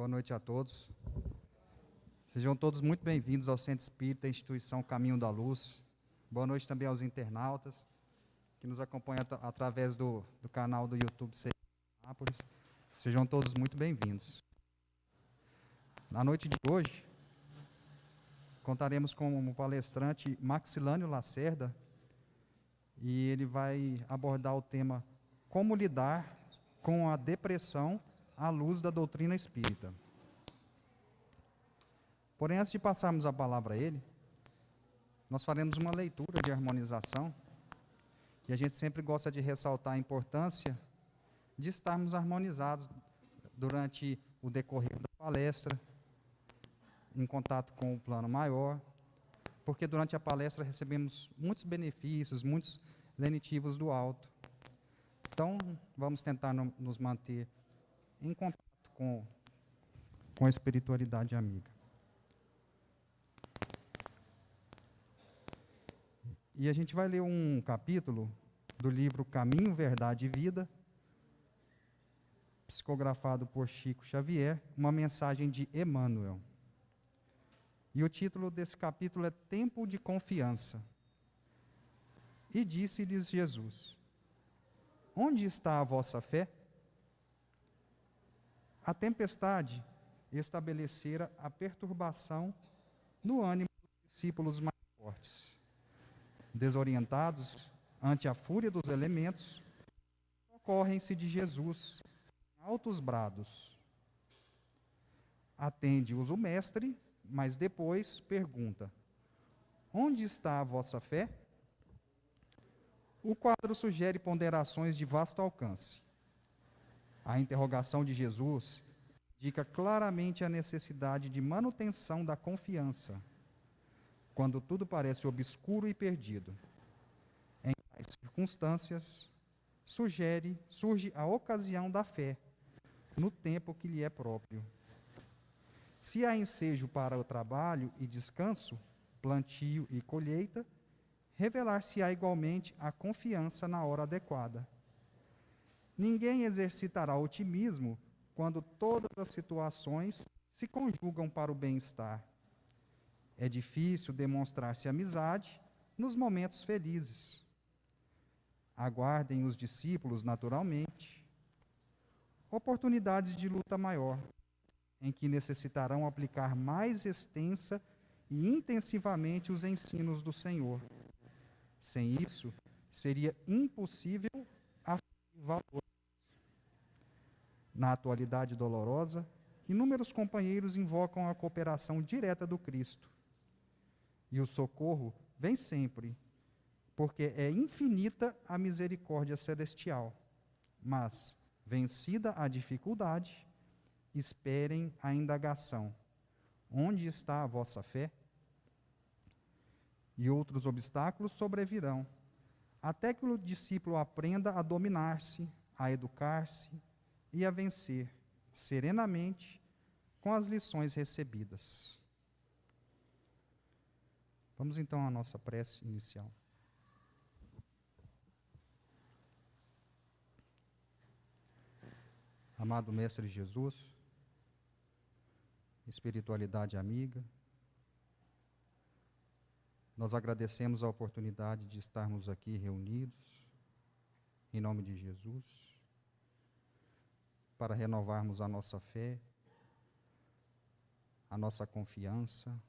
Boa noite a todos. Sejam todos muito bem-vindos ao Centro Espírita, Instituição Caminho da Luz. Boa noite também aos internautas que nos acompanham através do canal do YouTube Nápoles. Sejam todos muito bem-vindos. Na noite de hoje, contaremos com o palestrante Maxilânio Lacerda e ele vai abordar o tema Como lidar com a depressão à luz da doutrina espírita. Porém, antes de passarmos a palavra a ele, nós faremos uma leitura de harmonização e a gente sempre gosta de ressaltar a importância de estarmos harmonizados durante o decorrer da palestra, em contato com o plano maior, porque durante a palestra recebemos muitos benefícios, muitos lenitivos do alto. Então, vamos tentar nos manter em contato com a espiritualidade amiga. E a gente vai ler um capítulo do livro Caminho, Verdade e Vida, psicografado por Chico Xavier, uma mensagem de Emmanuel. E o título desse capítulo é Tempo de Confiança. E disse-lhes Jesus: Onde está a vossa fé? A tempestade estabelecera a perturbação no ânimo dos discípulos mais fortes. Desorientados ante a fúria dos elementos, socorrem-se de Jesus em altos brados. Atende-os o mestre, mas depois pergunta: Onde está a vossa fé? O quadro sugere ponderações de vasto alcance. A interrogação de Jesus indica claramente a necessidade de manutenção da confiança, quando tudo parece obscuro e perdido. Em tais circunstâncias, surge a ocasião da fé, no tempo que lhe é próprio. Se há ensejo para o trabalho e descanso, plantio e colheita, revelar-se-á igualmente a confiança na hora adequada. Ninguém exercitará otimismo quando todas as situações se conjugam para o bem-estar. É difícil demonstrar-se amizade nos momentos felizes. Aguardem os discípulos, naturalmente, oportunidades de luta maior, em que necessitarão aplicar mais extensa e intensivamente os ensinos do Senhor. Sem isso, seria impossível aferir valor. Na atualidade dolorosa, inúmeros companheiros invocam a cooperação direta do Cristo. E o socorro vem sempre, porque é infinita a misericórdia celestial. Mas, vencida a dificuldade, esperem a indagação: onde está a vossa fé? E outros obstáculos sobrevirão, até que o discípulo aprenda a dominar-se, a educar-se e a vencer serenamente com as lições recebidas. Vamos então à nossa prece inicial. Amado Mestre Jesus, espiritualidade amiga, nós agradecemos a oportunidade de estarmos aqui reunidos, em nome de Jesus, para renovarmos a nossa fé, a nossa confiança,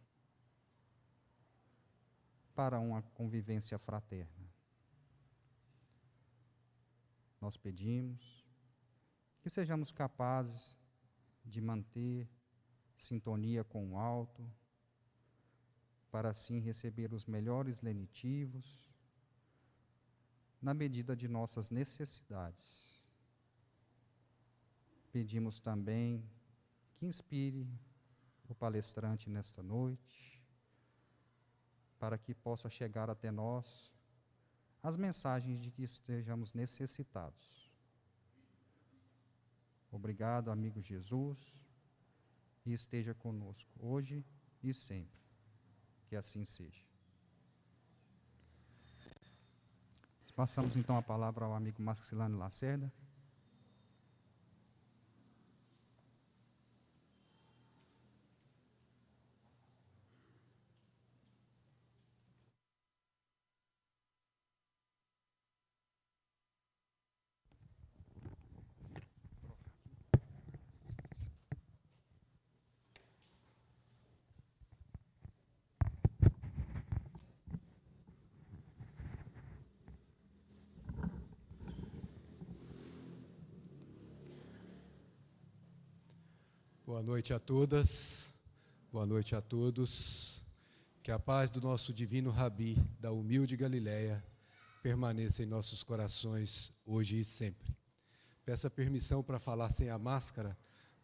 para uma convivência fraterna. Nós pedimos que sejamos capazes de manter sintonia com o alto, para assim receber os melhores lenitivos, na medida de nossas necessidades. Pedimos também que inspire o palestrante nesta noite, para que possa chegar até nós as mensagens de que estejamos necessitados. Obrigado, amigo Jesus, e esteja conosco hoje e sempre. Que assim seja. Passamos então a palavra ao amigo Maxilânio Lacerda. Boa noite a todas, boa noite a todos. Que a paz do nosso divino Rabi, da humilde Galileia, permaneça em nossos corações, hoje e sempre. Peço a permissão para falar sem a máscara,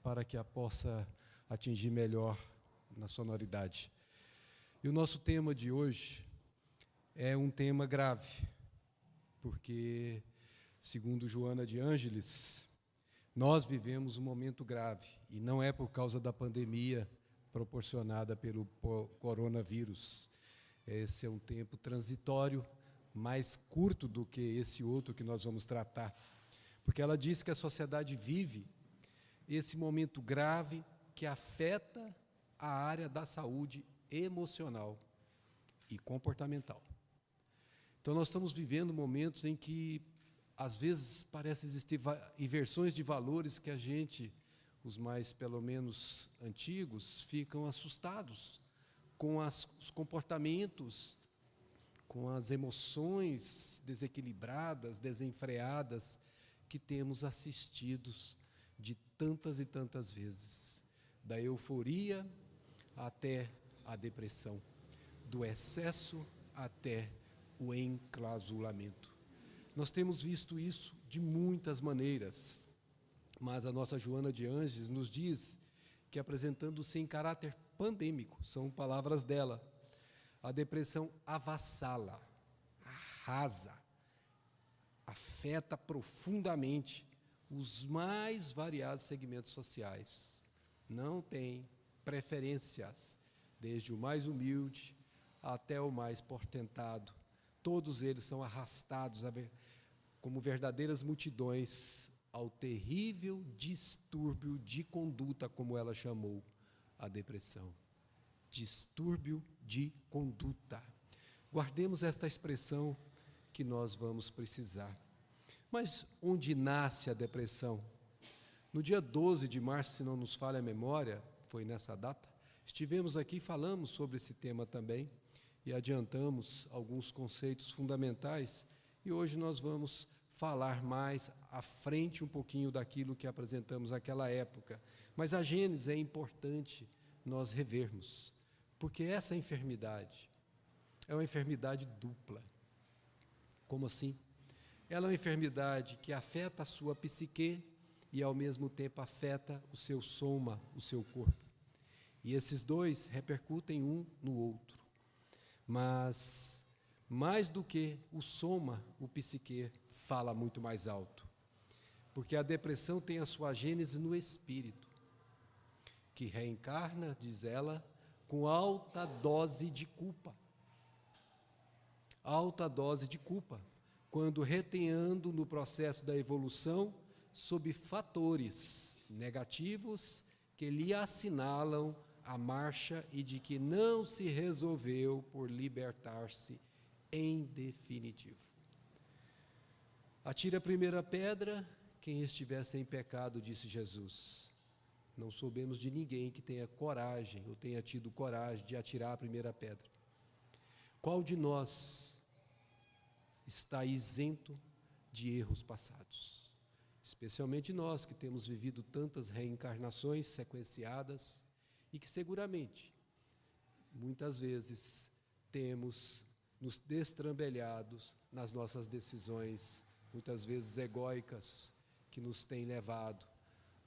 para que a possa atingir melhor na sonoridade. E o nosso tema de hoje é um tema grave, porque, segundo Joana de Ângeles, nós vivemos um momento grave, e não é por causa da pandemia proporcionada pelo coronavírus. Esse é um tempo transitório, mais curto do que esse outro que nós vamos tratar, porque ela diz que a sociedade vive esse momento grave que afeta a área da saúde emocional e comportamental. Então, nós estamos vivendo momentos em que, às vezes, parece existir inversões de valores que a gente, os mais, pelo menos, antigos, ficam assustados com os comportamentos, com as emoções desequilibradas, desenfreadas, que temos assistido de tantas e tantas vezes. Da euforia até a depressão, do excesso até o enclausulamento. Nós temos visto isso de muitas maneiras, mas a nossa Joana de Ângeles nos diz que, apresentando-se em caráter pandêmico, são palavras dela, a depressão avassala, arrasa, afeta profundamente os mais variados segmentos sociais. Não tem preferências, desde o mais humilde até o mais portentado. Todos eles são arrastados como verdadeiras multidões ao terrível distúrbio de conduta, como ela chamou a depressão. Distúrbio de conduta. Guardemos esta expressão que nós vamos precisar. Mas onde nasce a depressão? No dia 12 de março, se não nos falha a memória, foi nessa data, estivemos aqui e falamos sobre esse tema também, e adiantamos alguns conceitos fundamentais, e hoje nós vamos falar mais à frente um pouquinho daquilo que apresentamos naquela época. Mas a Gênese é importante nós revermos, porque essa enfermidade é uma enfermidade dupla. Como assim? Ela é uma enfermidade que afeta a sua psique e, ao mesmo tempo, afeta o seu soma, o seu corpo. E esses dois repercutem um no outro. Mas, mais do que o soma, o psique fala muito mais alto. Porque a depressão tem a sua gênese no espírito, que reencarna, diz ela, com alta dose de culpa. Alta dose de culpa, quando retenhando no processo da evolução sob fatores negativos que lhe assinalam a marcha e de que não se resolveu por libertar-se em definitivo. Atire a primeira pedra quem estiver sem pecado, disse Jesus. Não soubemos de ninguém que tenha coragem ou tenha tido coragem de atirar a primeira pedra. Qual de nós está isento de erros passados? Especialmente nós que temos vivido tantas reencarnações sequenciadas e que seguramente, muitas vezes, temos nos destrambelhados nas nossas decisões, muitas vezes egóicas, que nos têm levado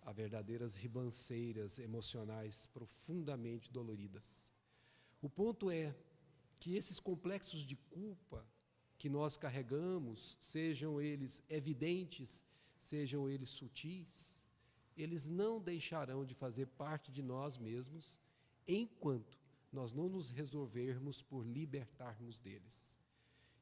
a verdadeiras ribanceiras emocionais profundamente doloridas. O ponto é que esses complexos de culpa que nós carregamos, sejam eles evidentes, sejam eles sutis, eles não deixarão de fazer parte de nós mesmos enquanto nós não nos resolvermos por libertarmos deles.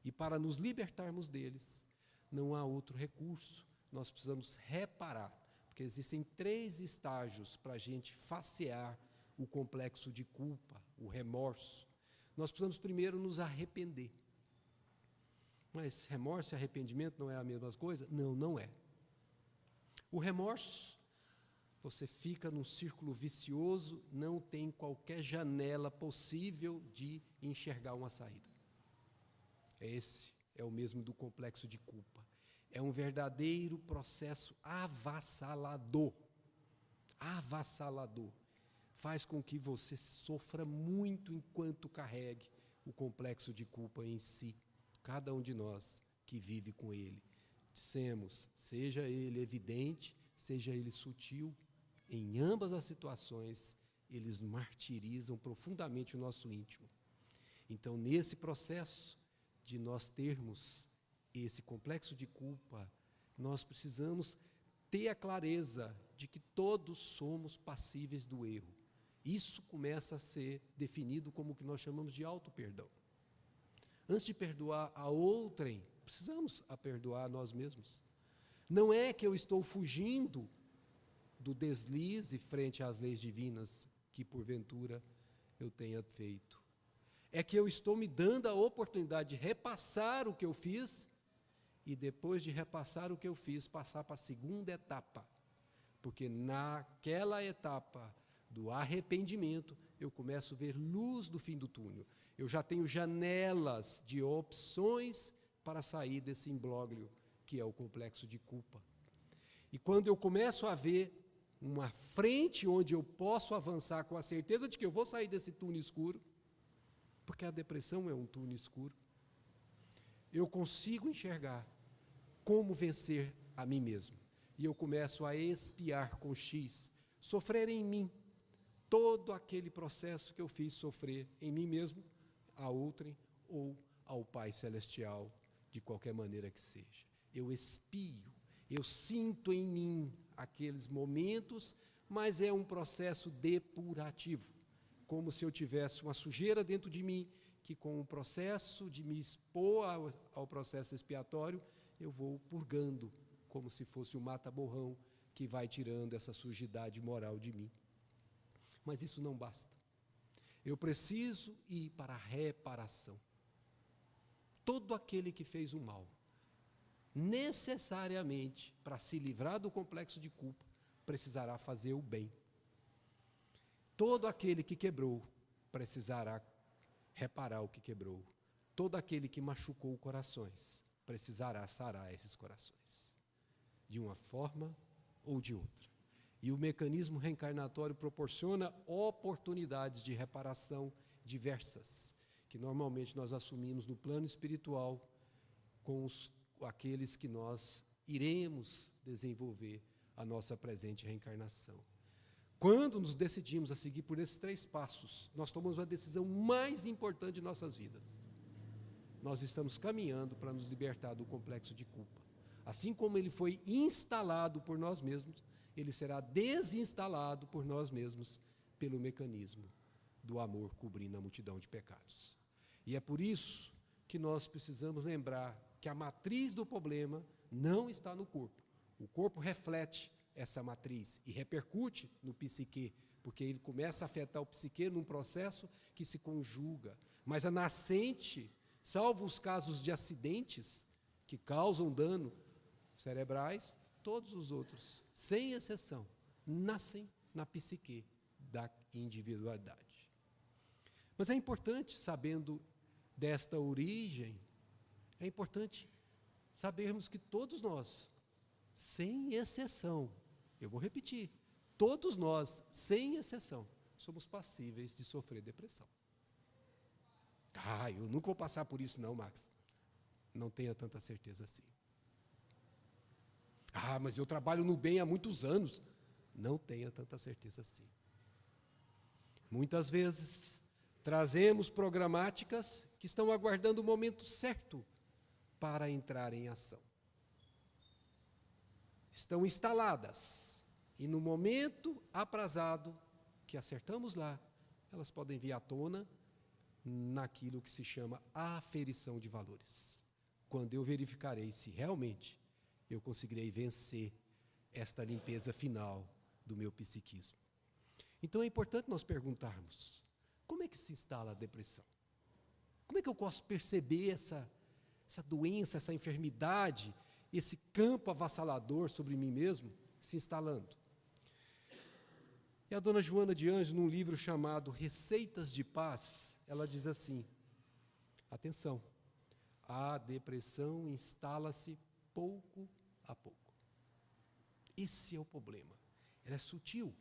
E para nos libertarmos deles, não há outro recurso, nós precisamos reparar, porque existem 3 estágios para a gente facear o complexo de culpa, o remorso. Nós precisamos primeiro nos arrepender. Mas remorso e arrependimento não é a mesma coisa? Não, não é. O remorso, você fica num círculo vicioso, não tem qualquer janela possível de enxergar uma saída. Esse é o mesmo do complexo de culpa. É um verdadeiro processo avassalador. avassalador. Faz com que você sofra muito enquanto carregue o complexo de culpa em si. Cada um de nós que vive com ele. Dissemos, seja ele evidente, seja ele sutil, em ambas as situações, eles martirizam profundamente o nosso íntimo. Então, nesse processo de nós termos esse complexo de culpa, nós precisamos ter a clareza de que todos somos passíveis do erro. Isso começa a ser definido como o que nós chamamos de auto-perdão. Antes de perdoar a outrem, precisamos a perdoar a nós mesmos. Não é que eu estou fugindo do deslize frente às leis divinas que, porventura, eu tenha feito. É que eu estou me dando a oportunidade de repassar o que eu fiz e, depois de repassar o que eu fiz, passar para a segunda etapa. Porque naquela etapa do arrependimento, eu começo a ver luz do fim do túnel. Eu já tenho janelas de opções para sair desse imbróglio, que é o complexo de culpa. E quando eu começo a ver uma frente onde eu posso avançar com a certeza de que eu vou sair desse túnel escuro, porque a depressão é um túnel escuro, eu consigo enxergar como vencer a mim mesmo. E eu começo a expiar com X, sofrer em mim, todo aquele processo que eu fiz sofrer em mim mesmo, a outrem ou ao Pai Celestial, de qualquer maneira que seja. Eu expio, eu sinto em mim aqueles momentos, mas é um processo depurativo, como se eu tivesse uma sujeira dentro de mim, que com o processo de me expor ao processo expiatório, eu vou purgando, como se fosse um mata-borrão que vai tirando essa sujidade moral de mim. Mas isso não basta. Eu preciso ir para a reparação. Todo aquele que fez o mal, necessariamente, para se livrar do complexo de culpa, precisará fazer o bem. Todo aquele que quebrou, precisará reparar o que quebrou. Todo aquele que machucou corações, precisará sarar esses corações, de uma forma ou de outra. E o mecanismo reencarnatório proporciona oportunidades de reparação diversas, que normalmente nós assumimos no plano espiritual com aqueles que nós iremos desenvolver a nossa presente reencarnação. Quando nos decidimos a seguir por esses 3 passos, nós tomamos a decisão mais importante de nossas vidas. Nós estamos caminhando para nos libertar do complexo de culpa. Assim como ele foi instalado por nós mesmos, ele será desinstalado por nós mesmos pelo mecanismo do amor cobrindo a multidão de pecados. E é por isso que nós precisamos lembrar que a matriz do problema não está no corpo. O corpo reflete essa matriz e repercute no psique, porque ele começa a afetar o psique num processo que se conjuga. Mas a nascente, salvo os casos de acidentes que causam dano cerebrais, todos os outros, sem exceção, nascem na psique da individualidade. Mas é importante, sabendo desta origem, é importante sabermos que todos nós, sem exceção, eu vou repetir, todos nós, sem exceção, somos passíveis de sofrer depressão. Eu nunca vou passar por isso não, Max. Não tenha tanta certeza assim. Mas eu trabalho no bem há muitos anos. Não tenha tanta certeza assim. Muitas vezes, trazemos programáticas que estão aguardando o momento certo para entrar em ação. Estão instaladas, e no momento aprazado que acertamos lá, elas podem vir à tona naquilo que se chama aferição de valores. Quando eu verificarei se realmente eu conseguirei vencer esta limpeza final do meu psiquismo. Então é importante nós perguntarmos, como é que se instala a depressão? Como é que eu posso perceber essa doença, essa enfermidade, esse campo avassalador sobre mim mesmo se instalando? E a dona Joana de Anjos, num livro chamado Receitas de Paz, ela diz assim, atenção, a depressão instala-se pouco a pouco. Esse é o problema. Ela é sutil,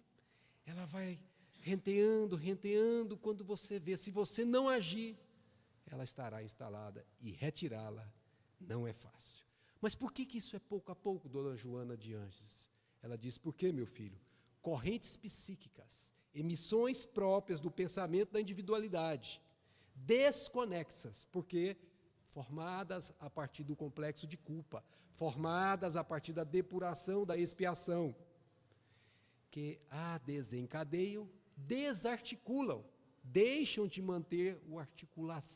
ela vai renteando, renteando, quando você vê, se você não agir, ela estará instalada e retirá-la não é fácil. Mas por que isso é pouco a pouco, dona Joana de Anges? Ela diz, por quê, meu filho? Correntes psíquicas, emissões próprias do pensamento da individualidade, desconexas, porque formadas a partir do complexo de culpa, formadas a partir da depuração, da expiação, que a desencadeiam, desarticulam, deixam de manter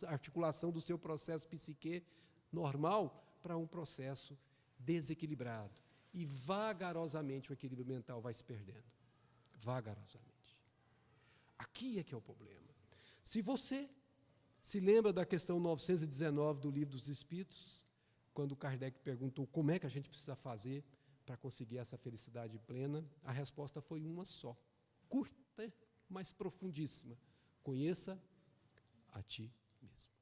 a articulação do seu processo psique normal para um processo desequilibrado. E vagarosamente o equilíbrio mental vai se perdendo. Vagarosamente. Aqui é que é o problema. Se você se lembra da questão 919 do Livro dos Espíritos, quando Kardec perguntou como é que a gente precisa fazer para conseguir essa felicidade plena, a resposta foi uma só, curta, mas profundíssima. Conheça a ti mesmo.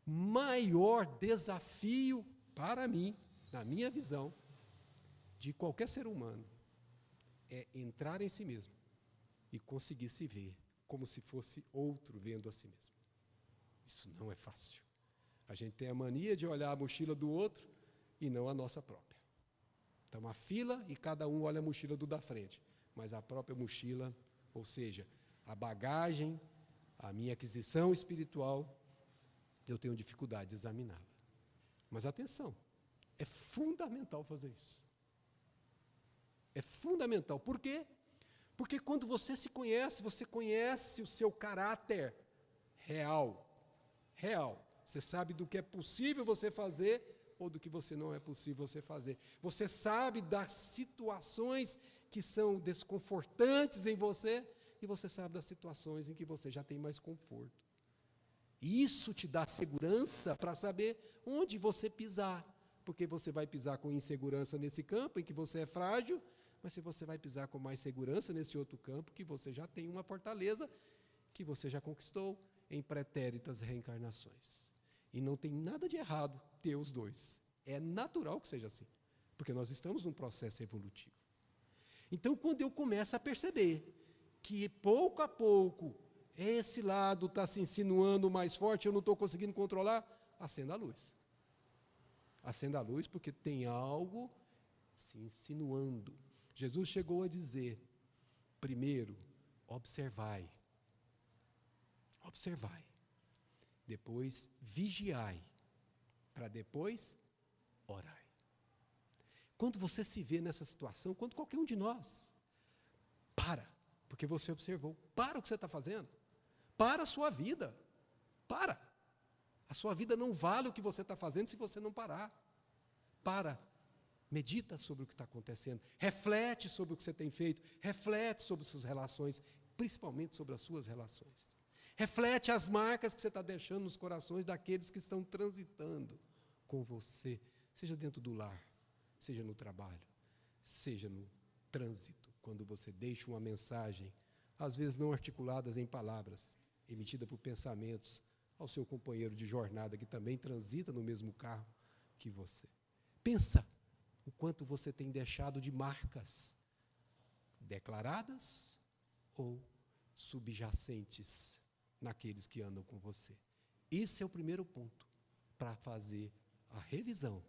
Maior desafio para mim, na minha visão, de qualquer ser humano, é entrar em si mesmo e conseguir se ver como se fosse outro vendo a si mesmo. Isso não é fácil. A gente tem a mania de olhar a mochila do outro e não a nossa própria. Então, uma fila e cada um olha a mochila do da frente, mas a própria mochila, ou seja, a bagagem, a minha aquisição espiritual, eu tenho dificuldade de examiná-la. Mas atenção, é fundamental fazer isso. É fundamental. Por quê? Porque quando você se conhece, você conhece o seu caráter real. Real. Você sabe do que é possível você fazer ou do que você não é possível você fazer. Você sabe das situações que são desconfortantes em você e você sabe das situações em que você já tem mais conforto. Isso te dá segurança para saber onde você pisar, porque você vai pisar com insegurança nesse campo em que você é frágil, mas se você vai pisar com mais segurança nesse outro campo que você já tem uma fortaleza que você já conquistou em pretéritas reencarnações. E não tem nada de errado ter os dois. É natural que seja assim, porque nós estamos num processo evolutivo. Então, quando eu começo a perceber que pouco a pouco esse lado está se insinuando mais forte, eu não estou conseguindo controlar, acenda a luz. Acenda a luz porque tem algo se insinuando. Jesus chegou a dizer, primeiro, observai. Observai. Depois, vigiai. Para depois, orai. Quando você se vê nessa situação, quando qualquer um de nós, para, porque você observou. Para o que você está fazendo. Para a sua vida. Para. A sua vida não vale o que você está fazendo se você não parar. Para. Medita sobre o que está acontecendo. Reflete sobre o que você tem feito. Reflete sobre suas relações, principalmente sobre as suas relações. Reflete as marcas que você está deixando nos corações daqueles que estão transitando com você, seja dentro do lar, seja no trabalho, seja no trânsito, quando você deixa uma mensagem, às vezes não articuladas em palavras, emitida por pensamentos ao seu companheiro de jornada que também transita no mesmo carro que você. Pensa o quanto você tem deixado de marcas declaradas ou subjacentes naqueles que andam com você. Esse é o primeiro ponto para fazer a revisão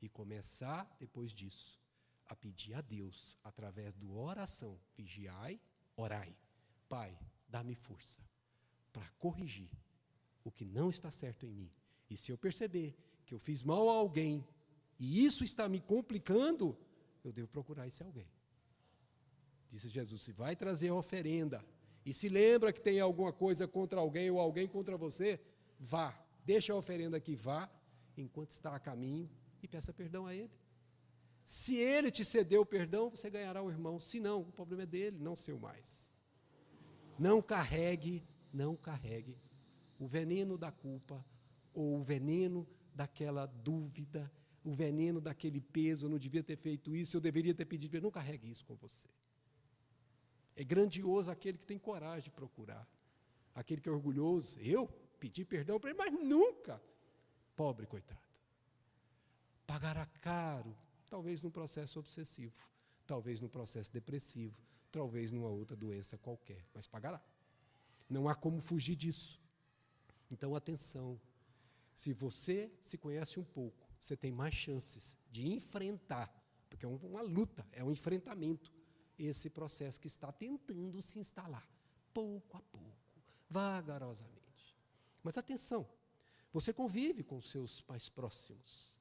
e começar, depois disso, a pedir a Deus, através da oração, vigiai, orai. Pai, dá-me força para corrigir o que não está certo em mim. E se eu perceber que eu fiz mal a alguém e isso está me complicando, eu devo procurar esse alguém. Disse Jesus, se vai trazer a oferenda e se lembra que tem alguma coisa contra alguém ou alguém contra você, vá, deixa a oferenda aqui, vá, enquanto está a caminho e peça perdão a ele. Se ele te cedeu o perdão, você ganhará o irmão. Se não, o problema é dele, não seu mais. Não carregue o veneno da culpa ou o veneno daquela dúvida, o veneno daquele peso, eu não devia ter feito isso, eu deveria ter pedido perdão. Não carregue isso com você. É grandioso aquele que tem coragem de procurar. Aquele que é orgulhoso. Eu pedi perdão para ele, mas nunca. Pobre coitado. Pagará caro, talvez num processo obsessivo, talvez num processo depressivo, talvez numa outra doença qualquer, mas pagará. Não há como fugir disso. Então, atenção, se você se conhece um pouco, você tem mais chances de enfrentar, porque é uma luta, é um enfrentamento, esse processo que está tentando se instalar, pouco a pouco, vagarosamente. Mas atenção, você convive com os seus mais próximos.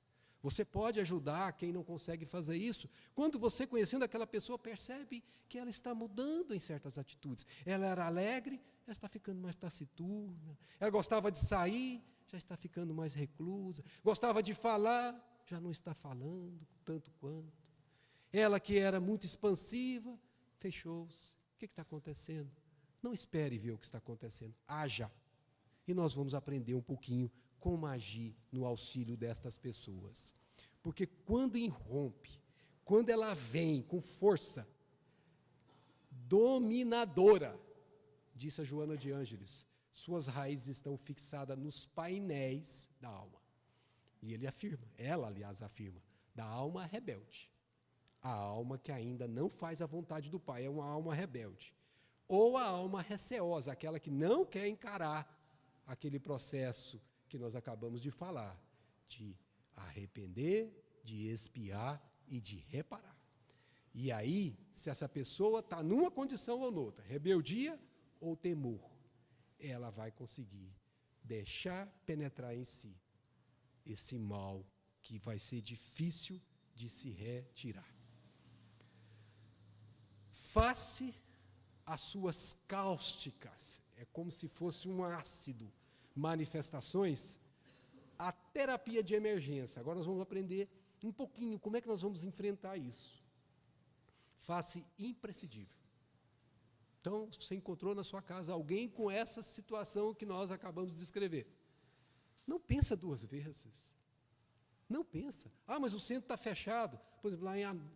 Você pode ajudar quem não consegue fazer isso. Quando você, conhecendo aquela pessoa, percebe que ela está mudando em certas atitudes. Ela era alegre, já está ficando mais taciturna. Ela gostava de sair, já está ficando mais reclusa. Gostava de falar, já não está falando tanto quanto. Ela que era muito expansiva, fechou-se. O que está acontecendo? Não espere ver o que está acontecendo. Haja. E nós vamos aprender um pouquinho como agir no auxílio destas pessoas. Porque quando irrompe, quando ela vem com força dominadora, disse a Joana de Ângeles, suas raízes estão fixadas nos painéis da alma. E ele afirma, ela, aliás, afirma, da alma rebelde. A alma que ainda não faz a vontade do Pai, é uma alma rebelde. Ou a alma receosa, aquela que não quer encarar aquele processo que nós acabamos de falar, de arrepender, de expiar e de reparar. E aí, se essa pessoa está numa condição ou noutra, rebeldia ou temor, ela vai conseguir deixar penetrar em si esse mal que vai ser difícil de se retirar. Face às suas cáusticas, é como se fosse um ácido, manifestações, a terapia de emergência. Agora nós vamos aprender um pouquinho como é que nós vamos enfrentar isso. Face imprescindível. Então, você encontrou na sua casa alguém com essa situação que nós acabamos de descrever. Não pensa duas vezes. Não pensa. Ah, mas o centro está fechado. Por exemplo,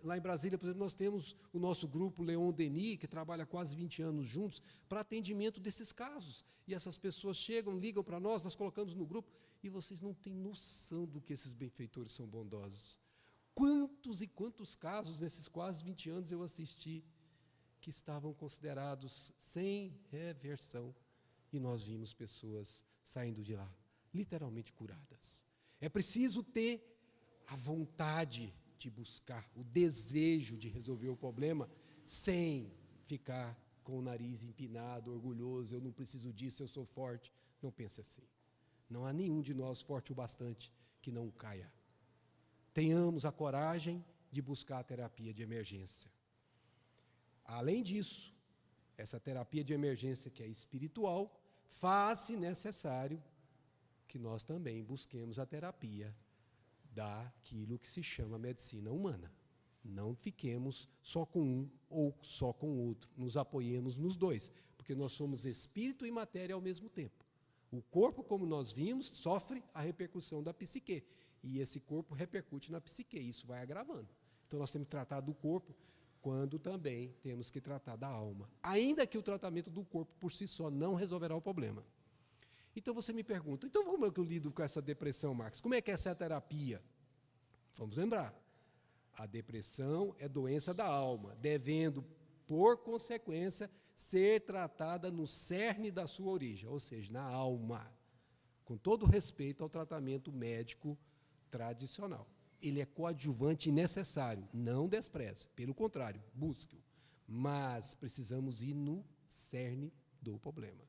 lá em Brasília, por exemplo, nós temos o nosso grupo Leon Denis, que trabalha quase 20 anos juntos, para atendimento desses casos. E essas pessoas chegam, ligam para nós colocamos no grupo, e vocês não têm noção do que esses benfeitores são bondosos. Quantos e quantos casos nesses quase 20 anos eu assisti, que estavam considerados sem reversão, e nós vimos pessoas saindo de lá, literalmente curadas. É preciso ter a vontade de buscar, o desejo de resolver o problema, sem ficar com o nariz empinado, orgulhoso, eu não preciso disso, eu sou forte. Não pense assim. Não há nenhum de nós forte o bastante que não caia. Tenhamos a coragem de buscar a terapia de emergência. Além disso, essa terapia de emergência que é espiritual, faz-se necessário que nós também busquemos a terapia daquilo que se chama medicina humana. Não fiquemos só com um ou só com o outro, nos apoiemos nos dois, porque nós somos espírito e matéria ao mesmo tempo. O corpo, como nós vimos, sofre a repercussão da psique, e esse corpo repercute na psique, isso vai agravando. Então nós temos que tratar do corpo, quando também temos que tratar da alma, ainda que o tratamento do corpo por si só não resolverá o problema. Então você me pergunta, então como é que eu lido com essa depressão, Max? Como é que é essa terapia? Vamos lembrar, a depressão é doença da alma, devendo, por consequência, ser tratada no cerne da sua origem, ou seja, na alma, com todo respeito ao tratamento médico tradicional. Ele é coadjuvante e necessário, não despreze, pelo contrário, busque-o. Mas precisamos ir no cerne do problema.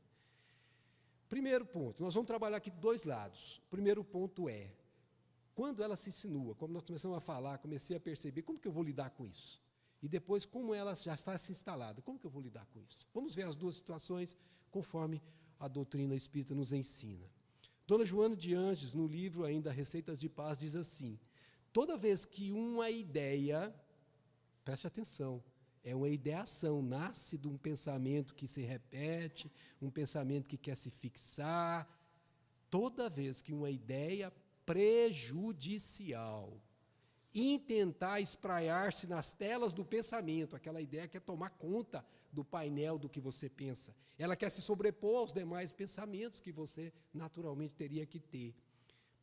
Primeiro ponto, nós vamos trabalhar aqui dois lados. O primeiro ponto é, quando ela se insinua, como nós começamos a falar, comecei a perceber, como que eu vou lidar com isso? E depois, como ela já está se instalada, como que eu vou lidar com isso? Vamos ver as duas situações, conforme a doutrina espírita nos ensina. Dona Joana de Ângeles, no livro ainda Receitas de Paz, diz assim, toda vez que uma ideia, preste atenção, é uma ideação, nasce de um pensamento que se repete, um pensamento que quer se fixar. Toda vez que uma ideia prejudicial intentar espraiar-se nas telas do pensamento, aquela ideia quer tomar conta do painel do que você pensa, ela quer se sobrepor aos demais pensamentos que você naturalmente teria que ter.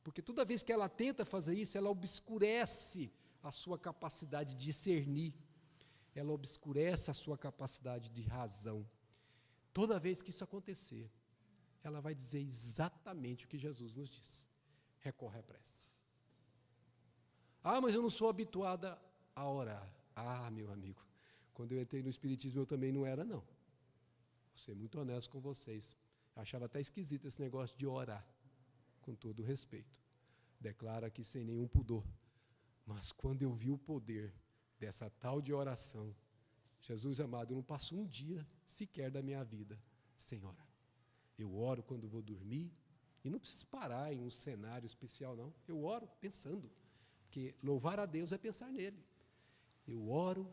Porque toda vez que ela tenta fazer isso, ela obscurece a sua capacidade de discernir. ela obscurece a sua capacidade de razão. Toda vez que isso acontecer, ela vai dizer exatamente o que Jesus nos disse. Recorre à prece. Ah, mas eu não sou habituada a orar. Ah, meu amigo, quando eu entrei no Espiritismo eu também não era, não. Vou ser muito honesto com vocês. Eu achava até esquisito esse negócio de orar, com todo o respeito. Declaro aqui sem nenhum pudor. Mas quando eu vi o poder dessa tal de oração, Jesus amado, eu não passo um dia sequer da minha vida sem orar. Eu oro quando vou dormir, e não preciso parar em um cenário especial, não. Eu oro pensando, porque louvar a Deus é pensar nele. Eu oro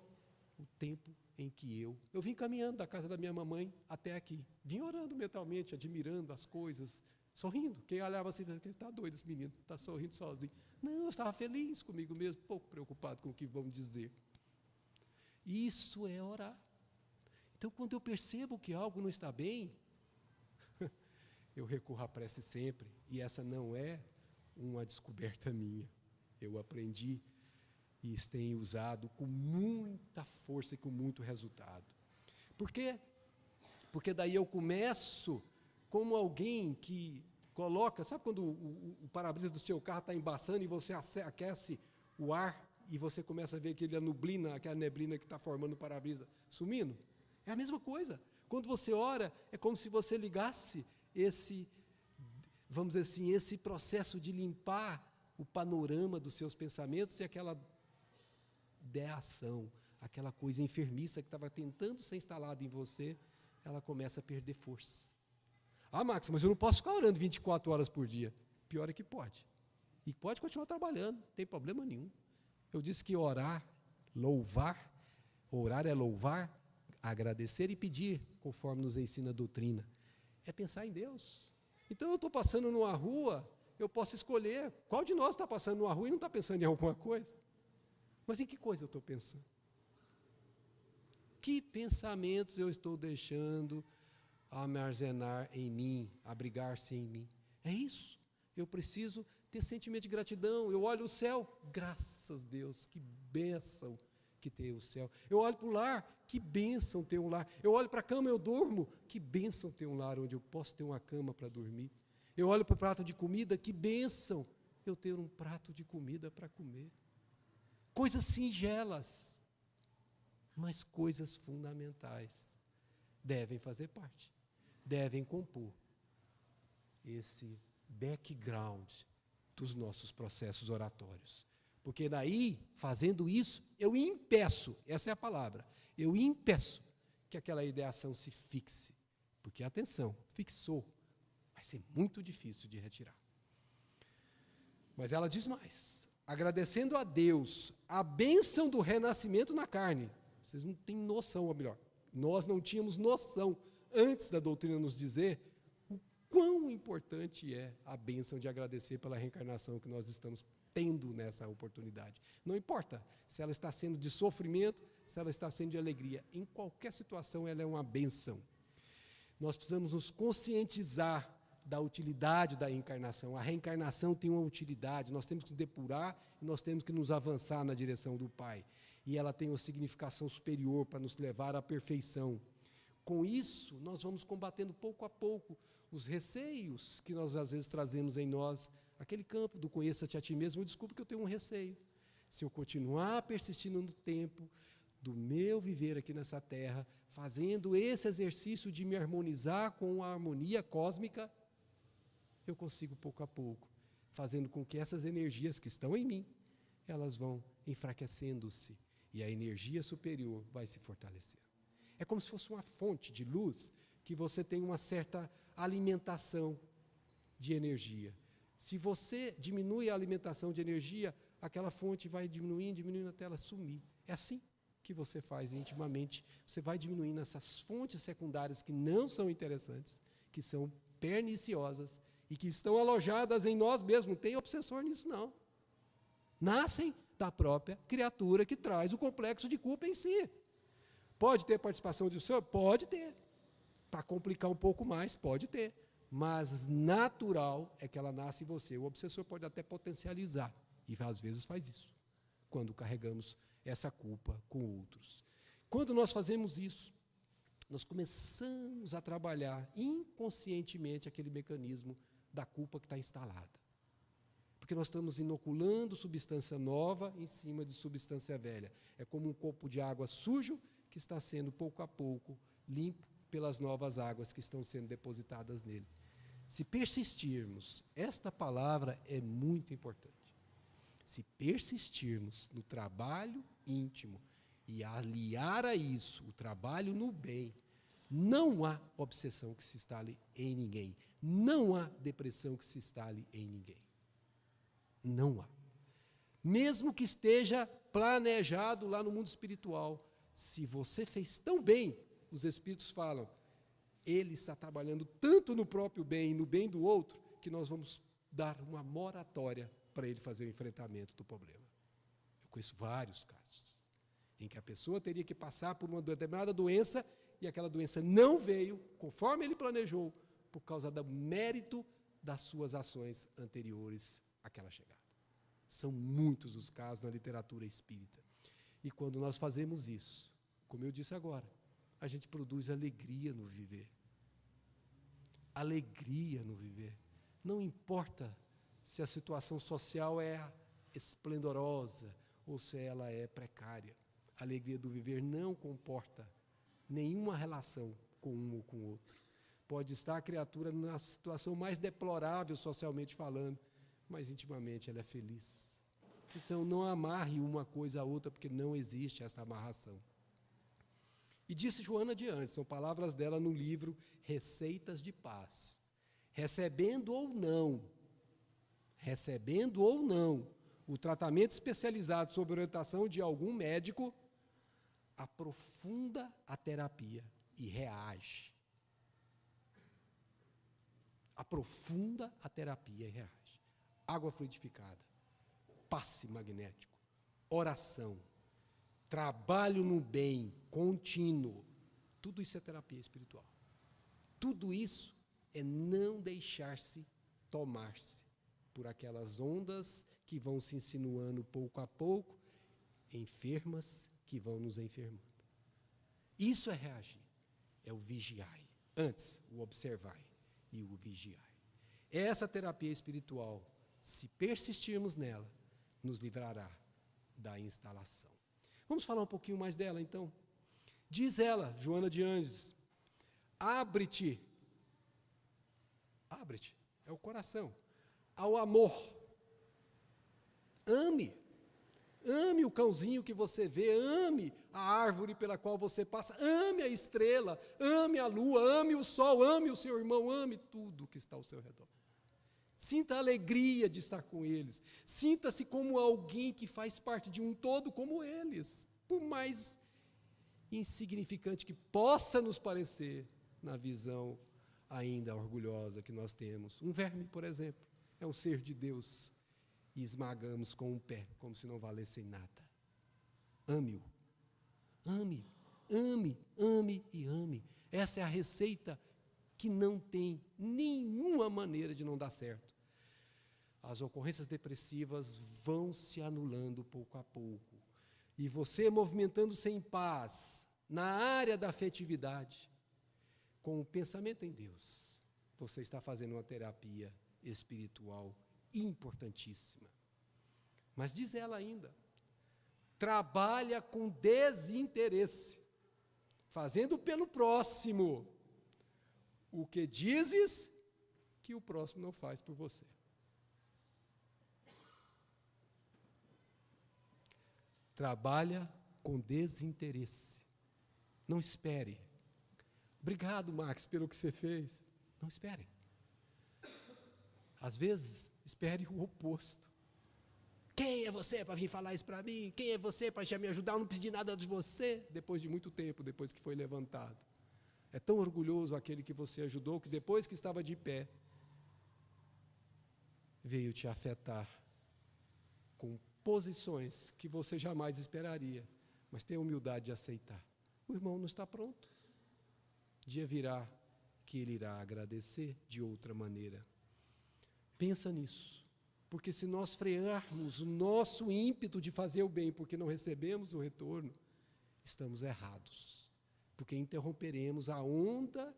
o tempo em que eu vim caminhando da casa da minha mamãe até aqui. Vim orando mentalmente, admirando as coisas, sorrindo. Quem olhava assim, está doido esse menino, está sorrindo sozinho. Não, eu estava feliz comigo mesmo, pouco preocupado com o que vão dizer. Isso é orar. Então, quando eu percebo que algo não está bem, eu recorro à prece sempre, e essa não é uma descoberta minha. Eu aprendi e tenho usado com muita força e com muito resultado. Por quê? Porque daí eu começo como alguém que coloca, sabe quando o para-brisa do seu carro está embaçando e você aquece o ar e você começa a ver aquela neblina que está formando o para-brisa sumindo? É a mesma coisa. Quando você ora, é como se você ligasse vamos dizer assim, esse processo de limpar o panorama dos seus pensamentos e aquela ideação, aquela coisa enfermiça que estava tentando ser instalada em você, ela começa a perder força. Ah, Max, mas eu não posso ficar orando 24 horas por dia. Pior é que pode. E pode continuar trabalhando, não tem problema nenhum. Eu disse que orar é louvar, agradecer e pedir, conforme nos ensina a doutrina. É pensar em Deus. Então eu estou passando numa rua, eu posso escolher qual de nós está passando numa rua e não está pensando em alguma coisa. Mas em que coisa eu estou pensando? Que pensamentos eu estou deixando armazenar em mim, abrigar-se em mim? É isso. Eu preciso ter sentimento de gratidão. Eu olho o céu, graças a Deus, que bênção que tem o céu. Eu olho para o lar, que bênção ter um lar. Eu olho para a cama, eu durmo, que bênção ter um lar onde eu posso ter uma cama para dormir. Eu olho para o prato de comida, que bênção eu ter um prato de comida para comer. Coisas singelas, mas coisas fundamentais, devem fazer parte, devem compor esse background dos nossos processos oratórios. Porque daí, fazendo isso, eu impeço, essa é a palavra, eu impeço que aquela ideação se fixe. Porque, atenção, fixou, vai ser muito difícil de retirar. Mas ela diz mais. Agradecendo a Deus a bênção do renascimento na carne. Vocês não têm noção, ou melhor, nós não tínhamos noção, antes da doutrina nos dizer, o quão importante é a bênção de agradecer pela reencarnação que nós estamos tendo nessa oportunidade. Não importa se ela está sendo de sofrimento, se ela está sendo de alegria. Em qualquer situação, ela é uma bênção. Nós precisamos nos conscientizar da utilidade da encarnação. A reencarnação tem uma utilidade, nós temos que depurar e nós temos que nos avançar na direção do Pai. E ela tem uma significação superior para nos levar à perfeição. Com isso, nós vamos combatendo pouco a pouco os receios que nós às vezes trazemos em nós, aquele campo do conheça-te a ti mesmo. Eu descubro que eu tenho um receio. Se eu continuar persistindo no tempo do meu viver aqui nessa terra, fazendo esse exercício de me harmonizar com a harmonia cósmica, eu consigo pouco a pouco, fazendo com que essas energias que estão em mim, elas vão enfraquecendo-se e a energia superior vai se fortalecendo. É como se fosse uma fonte de luz que você tem uma certa alimentação de energia. Se você diminui a alimentação de energia, aquela fonte vai diminuindo até ela sumir. É assim que você faz intimamente. Você vai diminuindo essas fontes secundárias que não são interessantes, que são perniciosas, e que estão alojadas em nós mesmos. Não tem obsessor nisso, não. Nascem da própria criatura que traz o complexo de culpa em si. Pode ter participação do Senhor? Pode ter. Para complicar um pouco mais, pode ter. Mas natural é que ela nasce em você. O obsessor pode até potencializar, e às vezes faz isso, quando carregamos essa culpa com outros. Quando nós fazemos isso, nós começamos a trabalhar inconscientemente aquele mecanismo da culpa que está instalada. Porque nós estamos inoculando substância nova em cima de substância velha. É como um copo de água sujo que está sendo, pouco a pouco, limpo pelas novas águas que estão sendo depositadas nele. Se persistirmos, esta palavra é muito importante. Se persistirmos no trabalho íntimo e aliar a isso o trabalho no bem, não há obsessão que se instale em ninguém. Não há depressão que se instale em ninguém. Não há. Mesmo que esteja planejado lá no mundo espiritual, se você fez tão bem, os Espíritos falam, ele está trabalhando tanto no próprio bem e no bem do outro, que nós vamos dar uma moratória para ele fazer o enfrentamento do problema. Eu conheço vários casos em que a pessoa teria que passar por uma determinada doença e aquela doença não veio conforme ele planejou, por causa do mérito das suas ações anteriores àquela chegada. São muitos os casos na literatura espírita. E quando nós fazemos isso, como eu disse agora, a gente produz alegria no viver. Alegria no viver. Não importa se a situação social é esplendorosa ou se ela é precária. A alegria do viver não comporta nenhuma relação com um ou com o outro. Pode estar a criatura na situação mais deplorável socialmente falando, mas intimamente ela é feliz. Então não amarre uma coisa à outra, porque não existe essa amarração. E disse Joana de Ângeles, são palavras dela no livro Receitas de Paz. Recebendo ou não, o tratamento especializado sob orientação de algum médico, aprofunda a terapia e reage. Aprofunda a terapia e reage. Água fluidificada, passe magnético, oração, trabalho no bem contínuo, tudo isso é terapia espiritual. Tudo isso é não deixar-se tomar-se por aquelas ondas que vão se insinuando pouco a pouco, enfermas que vão nos enfermando. Isso é reagir, é o vigiai. Antes, o observai e o vigiai. Essa terapia espiritual, se persistirmos nela, nos livrará da instalação. Vamos falar um pouquinho mais dela, então. Diz ela, Joana de Ângeles, abre-te, é o coração, ao amor. Ame o cãozinho que você vê, ame a árvore pela qual você passa, ame a estrela, ame a lua, ame o sol, ame o seu irmão, ame tudo que está ao seu redor. Sinta a alegria de estar com eles. Sinta-se como alguém que faz parte de um todo como eles. Por mais insignificante que possa nos parecer na visão ainda orgulhosa que nós temos. Um verme, por exemplo, é um ser de Deus e esmagamos com um pé, como se não valessem nada. Ame-o. Ame, ame, ame e ame. Essa é a receita que não tem nenhuma maneira de não dar certo. As ocorrências depressivas vão se anulando pouco a pouco. E você movimentando-se em paz, na área da afetividade, com o pensamento em Deus, você está fazendo uma terapia espiritual importantíssima. Mas diz ela ainda, trabalha com desinteresse, fazendo pelo próximo o que dizes que o próximo não faz por você. Trabalha com desinteresse. Não espere. Obrigado, Max, pelo que você fez. Não espere. Às vezes, espere o oposto. Quem é você para vir falar isso para mim? Quem é você para me ajudar? Eu não pedi nada de você. Depois de muito tempo, depois que foi levantado. É tão orgulhoso aquele que você ajudou, que depois que estava de pé, veio te afetar com posições que você jamais esperaria, mas tenha humildade de aceitar. O irmão não está pronto. Dia virá que ele irá agradecer de outra maneira. Pensa nisso, porque se nós frearmos o nosso ímpeto de fazer o bem porque não recebemos o retorno, estamos errados, porque interromperemos a onda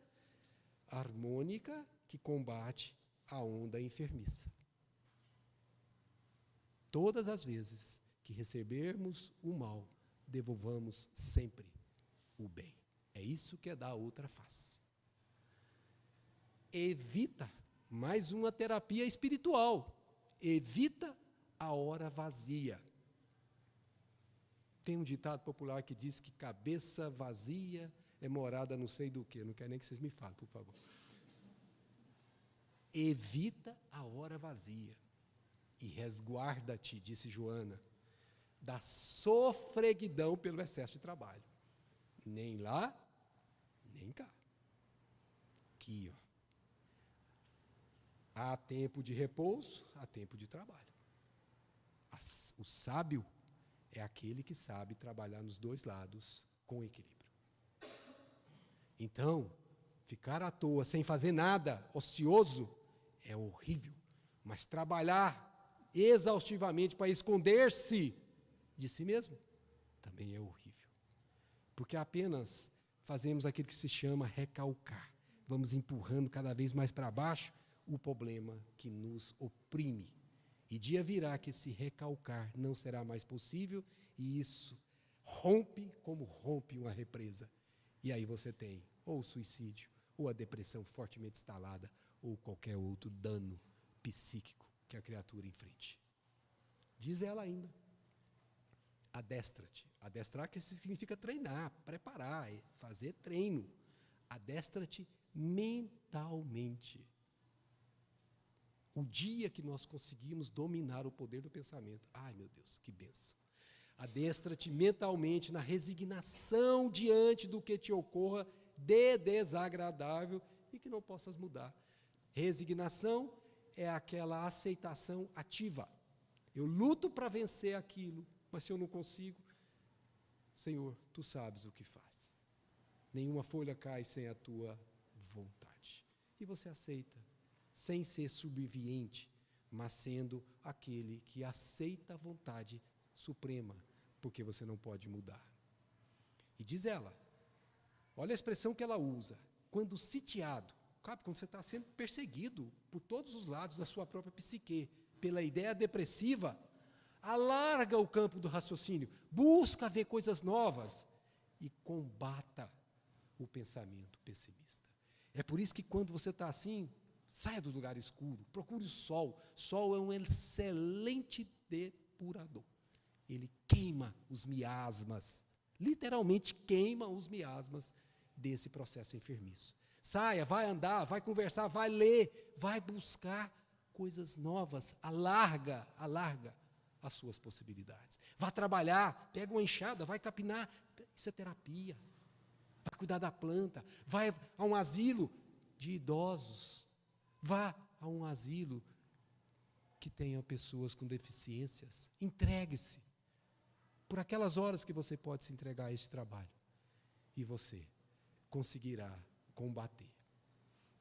harmônica que combate a onda enfermiça. Todas as vezes que recebermos o mal, devolvamos sempre o bem. É isso que é dar outra face. Evita mais uma terapia espiritual. Evita a hora vazia. Tem um ditado popular que diz que cabeça vazia é morada não sei do quê. Não quero nem que vocês me falem, por favor. Evita a hora vazia e resguarda-te, disse Joana, da sofreguidão pelo excesso de trabalho. Nem lá, nem cá. Aqui, ó. Há tempo de repouso, há tempo de trabalho. O sábio é aquele que sabe trabalhar nos dois lados com equilíbrio. Então, ficar à toa, sem fazer nada, ocioso, é horrível. Mas trabalhar exaustivamente para esconder-se de si mesmo, também é horrível. Porque apenas fazemos aquilo que se chama recalcar. Vamos empurrando cada vez mais para baixo o problema que nos oprime. E dia virá que esse recalcar não será mais possível e isso rompe como rompe uma represa. E aí você tem ou o suicídio, ou a depressão fortemente instalada, ou qualquer outro dano psíquico que a criatura enfrente. Diz ela ainda, adestra-te. Adestrar que significa treinar, preparar, fazer treino. Adestra-te mentalmente. O dia que nós conseguimos dominar o poder do pensamento, ai meu Deus, que bênção. Adestra-te mentalmente na resignação diante do que te ocorra de desagradável e que não possas mudar. Resignação é aquela aceitação ativa. Eu luto para vencer aquilo, mas se eu não consigo, Senhor, Tu sabes o que faz. Nenhuma folha cai sem a Tua vontade. E você aceita, sem ser subserviente, mas sendo aquele que aceita a vontade suprema, porque você não pode mudar. E diz ela, olha a expressão que ela usa, quando sitiado, quando você está sendo perseguido por todos os lados da sua própria psique, pela ideia depressiva, alarga o campo do raciocínio, busca ver coisas novas e combata o pensamento pessimista. É por isso que quando você está assim, saia do lugar escuro, procure o sol. Sol é um excelente depurador. Ele queima os miasmas, literalmente queima os miasmas desse processo enfermiço. Saia, vai andar, vai conversar, vai ler, vai buscar coisas novas, alarga as suas possibilidades. Vá trabalhar, pega uma enxada, vai capinar, isso é terapia. Vai cuidar da planta, vai a um asilo de idosos, vá a um asilo que tenha pessoas com deficiências, entregue-se por aquelas horas que você pode se entregar a este trabalho e você conseguirá combater.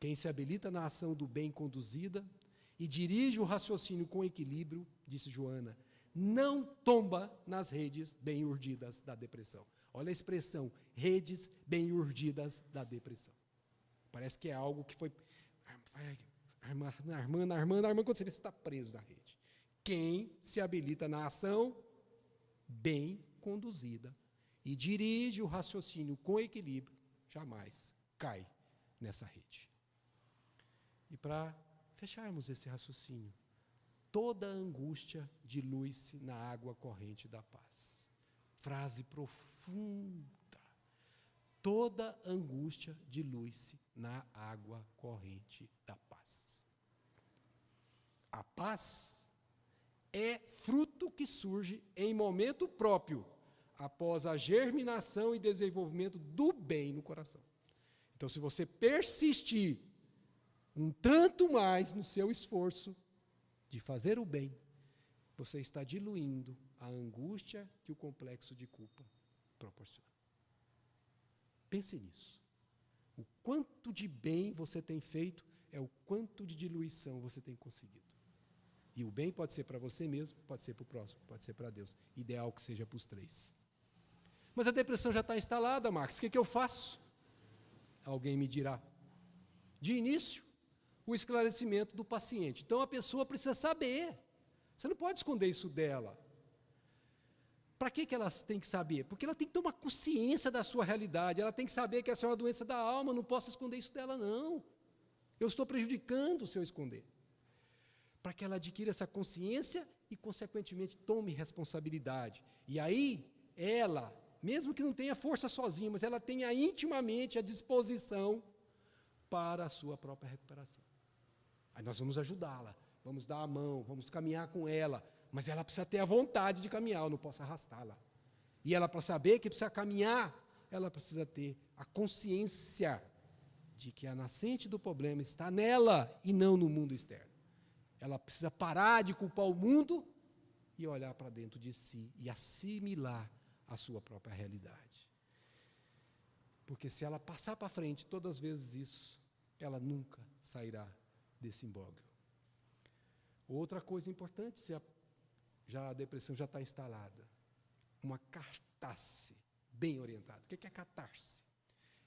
Quem se habilita na ação do bem conduzida e dirige o raciocínio com equilíbrio, disse Joana, não tomba nas redes bem urdidas da depressão. Olha a expressão, redes bem urdidas da depressão. Parece que é algo que foi armando, quando você vê, você está preso na rede. Quem se habilita na ação bem conduzida e dirige o raciocínio com equilíbrio, jamais cai nessa rede. E para fecharmos esse raciocínio, toda angústia dilui-se na água corrente da paz. Frase profunda. Toda angústia dilui-se na água corrente da paz. A paz é fruto que surge em momento próprio, após a germinação e desenvolvimento do bem no coração. Então, se você persistir um tanto mais no seu esforço de fazer o bem, você está diluindo a angústia que o complexo de culpa proporciona. Pense nisso. O quanto de bem você tem feito é o quanto de diluição você tem conseguido. E o bem pode ser para você mesmo, pode ser para o próximo, pode ser para Deus. Ideal que seja para os três. Mas a depressão já está instalada, Max, o que eu faço? Alguém me dirá. De início, o esclarecimento do paciente. Então, a pessoa precisa saber. Você não pode esconder isso dela. Para que ela tem que saber? Porque ela tem que ter uma consciência da sua realidade, ela tem que saber que essa é uma doença da alma, não posso esconder isso dela, não. Eu estou prejudicando se eu esconder. Para que ela adquira essa consciência e, consequentemente, tome responsabilidade. E aí, ela, mesmo que não tenha força sozinha, mas ela tenha intimamente a disposição para a sua própria recuperação. Aí nós vamos ajudá-la, vamos dar a mão, vamos caminhar com ela, mas ela precisa ter a vontade de caminhar, eu não posso arrastá-la. E ela, para saber que precisa caminhar, ela precisa ter a consciência de que a nascente do problema está nela e não no mundo externo. Ela precisa parar de culpar o mundo e olhar para dentro de si e assimilar a sua própria realidade. Porque se ela passar para frente todas as vezes isso, ela nunca sairá desse imbróglio. Outra coisa importante, se a depressão já está instalada, uma catarse bem orientada. O que é catarse?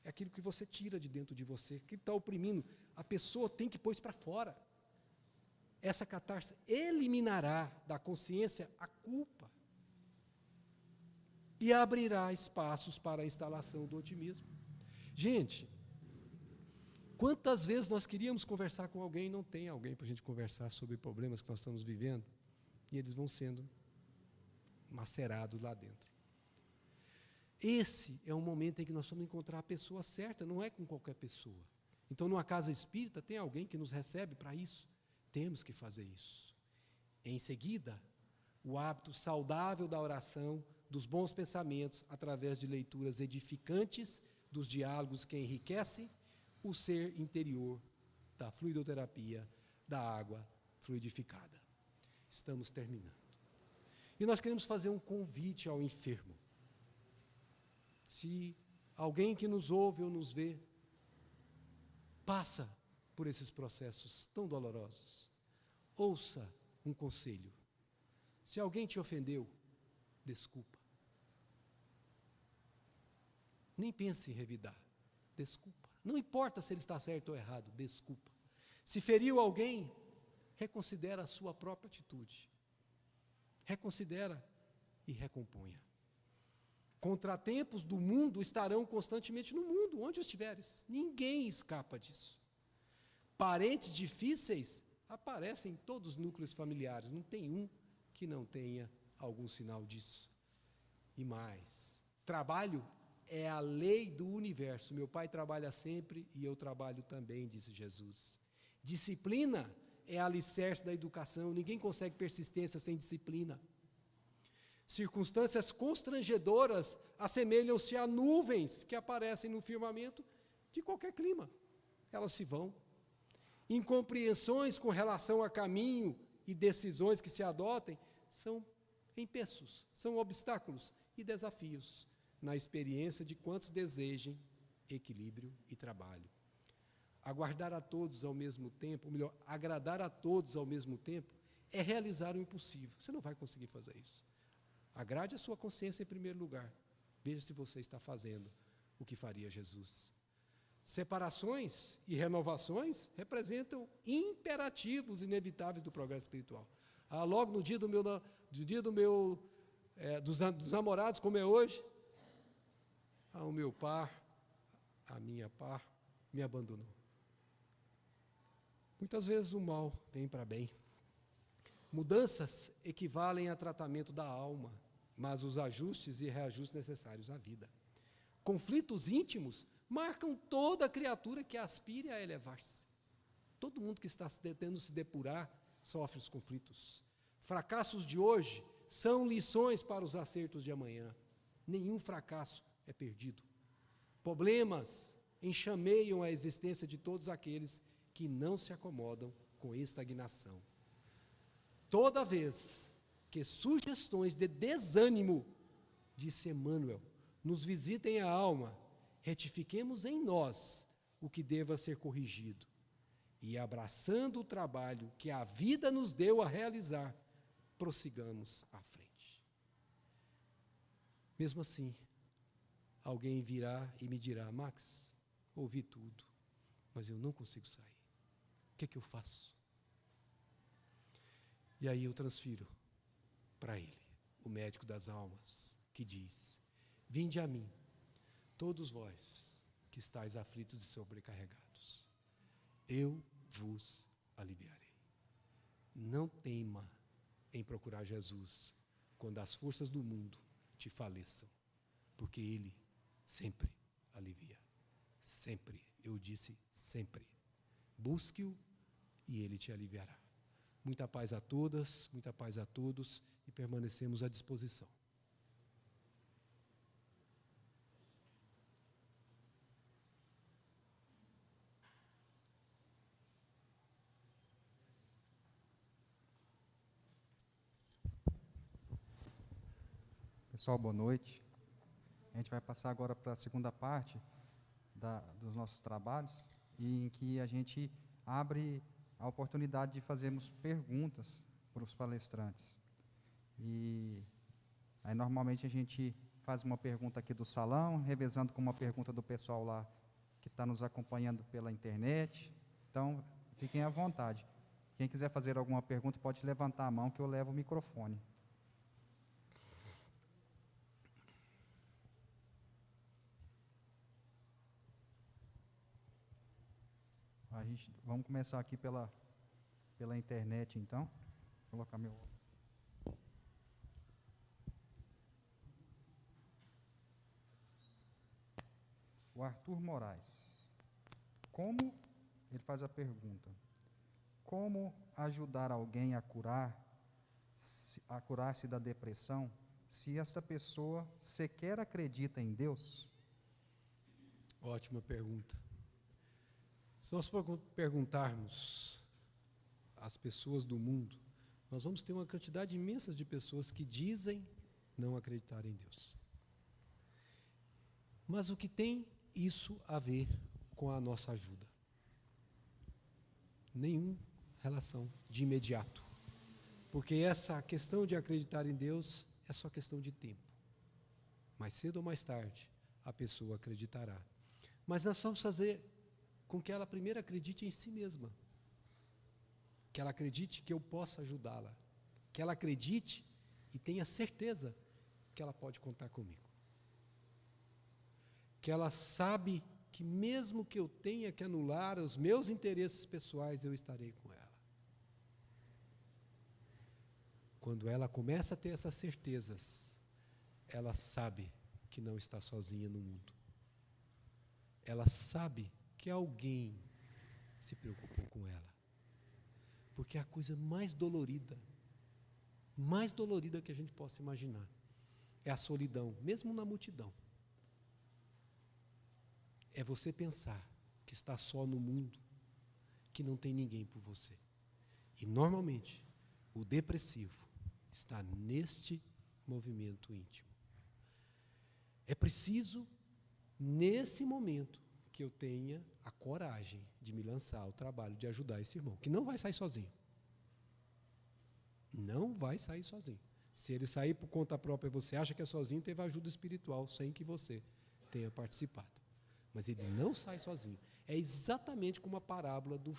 É aquilo que você tira de dentro de você, que está oprimindo. A pessoa tem que pôr isso para fora. Essa catarse eliminará da consciência a culpa e abrirá espaços para a instalação do otimismo. Gente, quantas vezes nós queríamos conversar com alguém e não tem alguém para a gente conversar sobre problemas que nós estamos vivendo, e eles vão sendo macerados lá dentro. Esse é um momento em que nós vamos encontrar a pessoa certa, não é com qualquer pessoa. Então, numa casa espírita, tem alguém que nos recebe para isso. Temos que fazer isso. Em seguida, o hábito saudável da oração, dos bons pensamentos, através de leituras edificantes, dos diálogos que enriquecem o ser interior da fluidoterapia, da água fluidificada. Estamos terminando. E nós queremos fazer um convite ao enfermo. Se alguém que nos ouve ou nos vê passa por esses processos tão dolorosos, ouça um conselho. Se alguém te ofendeu, desculpa. Nem pense em revidar, desculpa. Não importa se ele está certo ou errado, desculpa. Se feriu alguém, reconsidera a sua própria atitude. Reconsidera e recomponha. Contratempos do mundo estarão constantemente no mundo, onde estiveres. Ninguém escapa disso. Parentes difíceis aparecem em todos os núcleos familiares. Não tem um que não tenha algum sinal disso. E mais, trabalho é a lei do universo. Meu pai trabalha sempre e eu trabalho também, disse Jesus. Disciplina é alicerce da educação. Ninguém consegue persistência sem disciplina. Circunstâncias constrangedoras assemelham-se a nuvens que aparecem no firmamento de qualquer clima. Elas se vão. Incompreensões com relação a caminho e decisões que se adotem são empeços, são obstáculos e desafios na experiência de quantos desejem equilíbrio e trabalho. Aguardar a todos ao mesmo tempo, ou melhor, agradar a todos ao mesmo tempo, é realizar o impossível. Você não vai conseguir fazer isso. Agrade a sua consciência em primeiro lugar. Veja se você está fazendo o que faria Jesus. Separações e renovações representam imperativos inevitáveis do progresso espiritual. Logo no dia dos namorados, como é hoje, o meu par, a minha par, me abandonou. Muitas vezes o mal vem para bem. Mudanças equivalem a tratamento da alma, mas os ajustes e reajustes necessários à vida. Conflitos íntimos marcam toda criatura que aspire a elevar-se. Todo mundo que está tentando se depurar sofre os conflitos. Fracassos de hoje são lições para os acertos de amanhã. Nenhum fracasso é perdido. Problemas enxameiam a existência de todos aqueles que não se acomodam com estagnação. Toda vez que sugestões de desânimo, disse Emmanuel, nos visitem a alma, retifiquemos em nós o que deva ser corrigido e, abraçando o trabalho que a vida nos deu a realizar, prossigamos à frente. Mesmo assim, alguém virá e me dirá: Max, ouvi tudo, mas eu não consigo sair. O que é que eu faço? E aí eu transfiro para ele, o médico das almas, que diz: vinde a mim, todos vós que estáis aflitos e sobrecarregados, eu vos aliviarei. Não teima em procurar Jesus quando as forças do mundo te faleçam, porque Ele sempre alivia. Sempre, eu disse sempre. Busque-o e Ele te aliviará. Muita paz a todas, muita paz a todos, e permanecemos à disposição. Pessoal, boa noite. A gente vai passar agora para a segunda parte dos nossos trabalhos, em que a gente abre a oportunidade de fazermos perguntas para os palestrantes. E aí, normalmente, a gente faz uma pergunta aqui do salão, revezando com uma pergunta do pessoal lá que está nos acompanhando pela internet. Então, fiquem à vontade. Quem quiser fazer alguma pergunta, pode levantar a mão que eu levo o microfone. Vamos começar aqui pela internet, então. Vou colocar meu... O Arthur Moraes. Ele faz a pergunta: como ajudar alguém a curar-se da depressão se esta pessoa sequer acredita em Deus? Ótima pergunta. Se nós perguntarmos às pessoas do mundo, nós vamos ter uma quantidade imensa de pessoas que dizem não acreditar em Deus. Mas o que tem isso a ver com a nossa ajuda? Nenhuma relação de imediato. Porque essa questão de acreditar em Deus é só questão de tempo. Mais cedo ou mais tarde, a pessoa acreditará. Mas nós vamos fazer com que ela primeiro acredite em si mesma. Que ela acredite que eu possa ajudá-la. Que ela acredite e tenha certeza que ela pode contar comigo. Que ela sabe que mesmo que eu tenha que anular os meus interesses pessoais, eu estarei com ela. Quando ela começa a ter essas certezas, ela sabe que não está sozinha no mundo. Ela sabe que alguém se preocupou com ela. Porque é a coisa mais dolorida que a gente possa imaginar, é a solidão, mesmo na multidão. É você pensar que está só no mundo, que não tem ninguém por você. E, normalmente, o depressivo está neste movimento íntimo. É preciso, nesse momento, que eu tenha a coragem de me lançar ao trabalho de ajudar esse irmão, que não vai sair sozinho. Não vai sair sozinho. Se ele sair por conta própria e você acha que é sozinho, teve ajuda espiritual, sem que você tenha participado. Mas ele não sai sozinho. É exatamente como a parábola do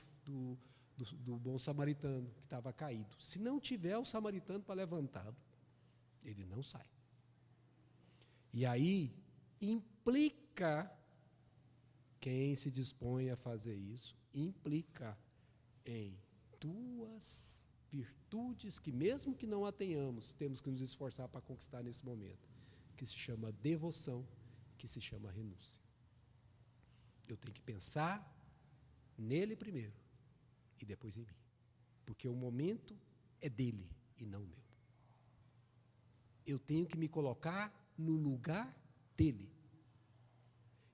bom samaritano, que estava caído. Se não tiver o samaritano para levantá-lo, ele não sai. E aí, implica, quem se dispõe a fazer isso, implica em duas virtudes que, mesmo que não a tenhamos, temos que nos esforçar para conquistar nesse momento, que se chama devoção, que se chama renúncia. Eu tenho que pensar nele primeiro e depois em mim, porque o momento é dele e não meu. Eu tenho que me colocar no lugar dele.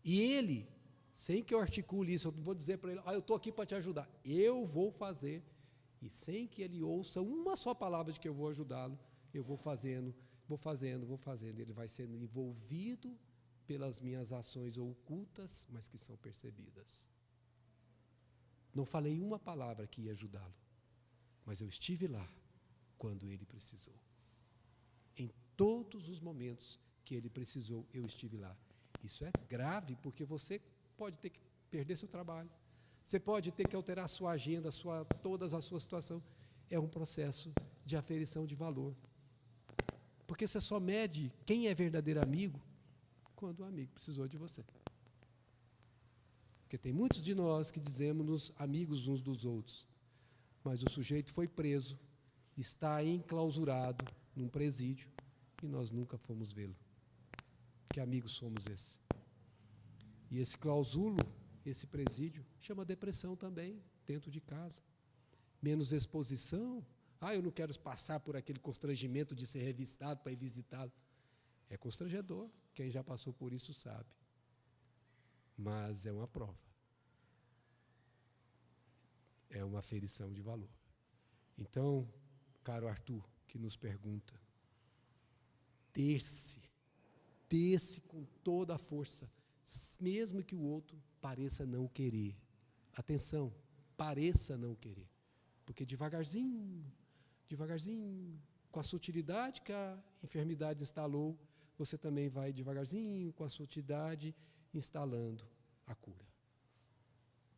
E ele, sem que eu articule isso, eu não vou dizer para ele: eu estou aqui para te ajudar. Eu vou fazer. E sem que ele ouça uma só palavra de que eu vou ajudá-lo, eu vou fazendo. Ele vai sendo envolvido pelas minhas ações ocultas, mas que são percebidas. Não falei uma palavra que ia ajudá-lo, mas eu estive lá quando ele precisou. Em todos os momentos que ele precisou, eu estive lá. Isso é grave, porque você pode ter que perder seu trabalho. Você pode ter que alterar a sua agenda, toda a sua situação. É um processo de aferição de valor. Porque você só mede quem é verdadeiro amigo quando o amigo precisou de você. Porque tem muitos de nós que dizemos-nos amigos uns dos outros, mas o sujeito foi preso, está enclausurado num presídio e nós nunca fomos vê-lo. Que amigos somos esses? E esse clausulo, esse presídio, chama depressão também, dentro de casa. Menos exposição. Eu não quero passar por aquele constrangimento de ser revistado para ir visitá-lo. É constrangedor, quem já passou por isso sabe. Mas é uma prova. É uma aferição de valor. Então, caro Arthur, que nos pergunta, ter-se com toda a força, mesmo que o outro pareça não querer. Atenção, pareça não querer. Porque devagarzinho, com a sutilidade que a enfermidade instalou, você também vai devagarzinho, com a sutilidade, instalando a cura.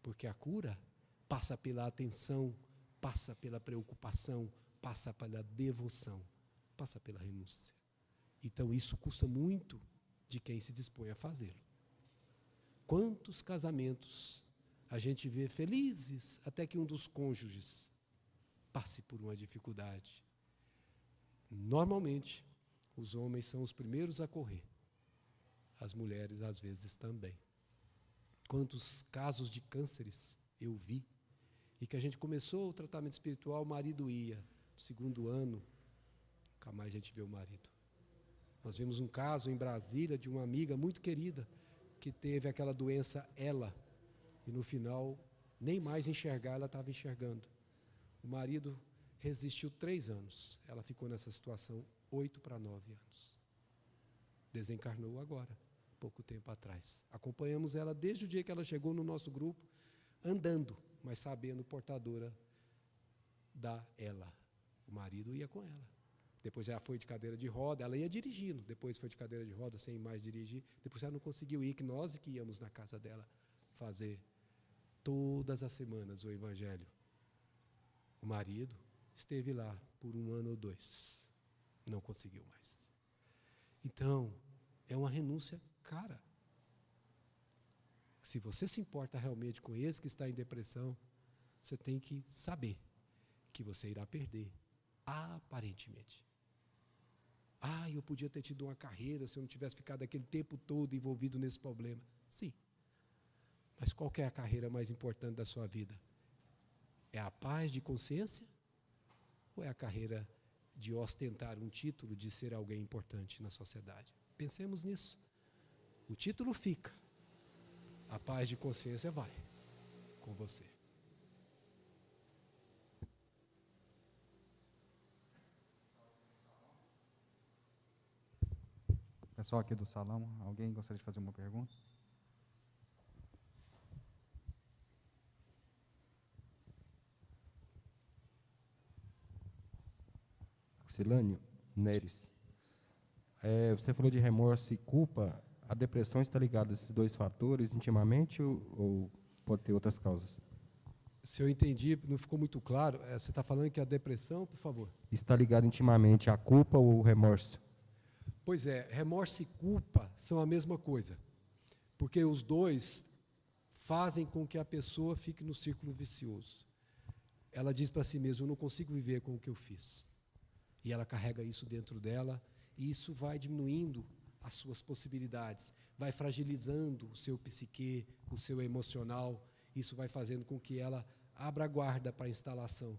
Porque a cura passa pela atenção, passa pela preocupação, passa pela devoção, passa pela renúncia. Então, isso custa muito de quem se dispõe a fazê-lo. Quantos casamentos a gente vê felizes até que um dos cônjuges passe por uma dificuldade. Normalmente, os homens são os primeiros a correr. As mulheres, às vezes, também. Quantos casos de cânceres eu vi, e que a gente começou o tratamento espiritual, o marido ia. No segundo ano, nunca mais a gente vê o marido. Nós vimos um caso em Brasília de uma amiga muito querida, que teve aquela doença ELA, e no final, nem mais enxergar ela estava enxergando. O marido resistiu 3 anos. Ela ficou nessa situação 8 para 9 anos. Desencarnou agora, pouco tempo atrás. Acompanhamos ela desde o dia que ela chegou no nosso grupo, andando, mas sabendo portadora da ELA. O marido ia com ela. Depois ela foi de cadeira de roda, ela ia dirigindo. Depois foi de cadeira de roda, sem mais dirigir. Depois ela não conseguiu ir, que nós que íamos na casa dela fazer todas as semanas o evangelho. O marido esteve lá por 1 ano ou 2. Não conseguiu mais. Então, é uma renúncia cara. Se você se importa realmente com esse que está em depressão, você tem que saber que você irá perder, aparentemente. Eu podia ter tido uma carreira se eu não tivesse ficado aquele tempo todo envolvido nesse problema. Sim. Mas qual que é a carreira mais importante da sua vida? É a paz de consciência? Ou é a carreira de ostentar um título, de ser alguém importante na sociedade? Pensemos nisso. O título fica. A paz de consciência vai com você. Pessoal aqui do salão, alguém gostaria de fazer uma pergunta? Silânio Neres, você falou de remorso e culpa. A depressão está ligada a esses 2 fatores intimamente ou pode ter outras causas? Se eu entendi, não ficou muito claro, você está falando que a depressão, por favor? Está ligada intimamente à culpa ou ao remorso? Pois é, remorso e culpa são a mesma coisa, porque os dois fazem com que a pessoa fique no círculo vicioso. Ela diz para si mesma, eu não consigo viver com o que eu fiz. E ela carrega isso dentro dela, e isso vai diminuindo as suas possibilidades, vai fragilizando o seu psique, o seu emocional, isso vai fazendo com que ela abra a guarda para a instalação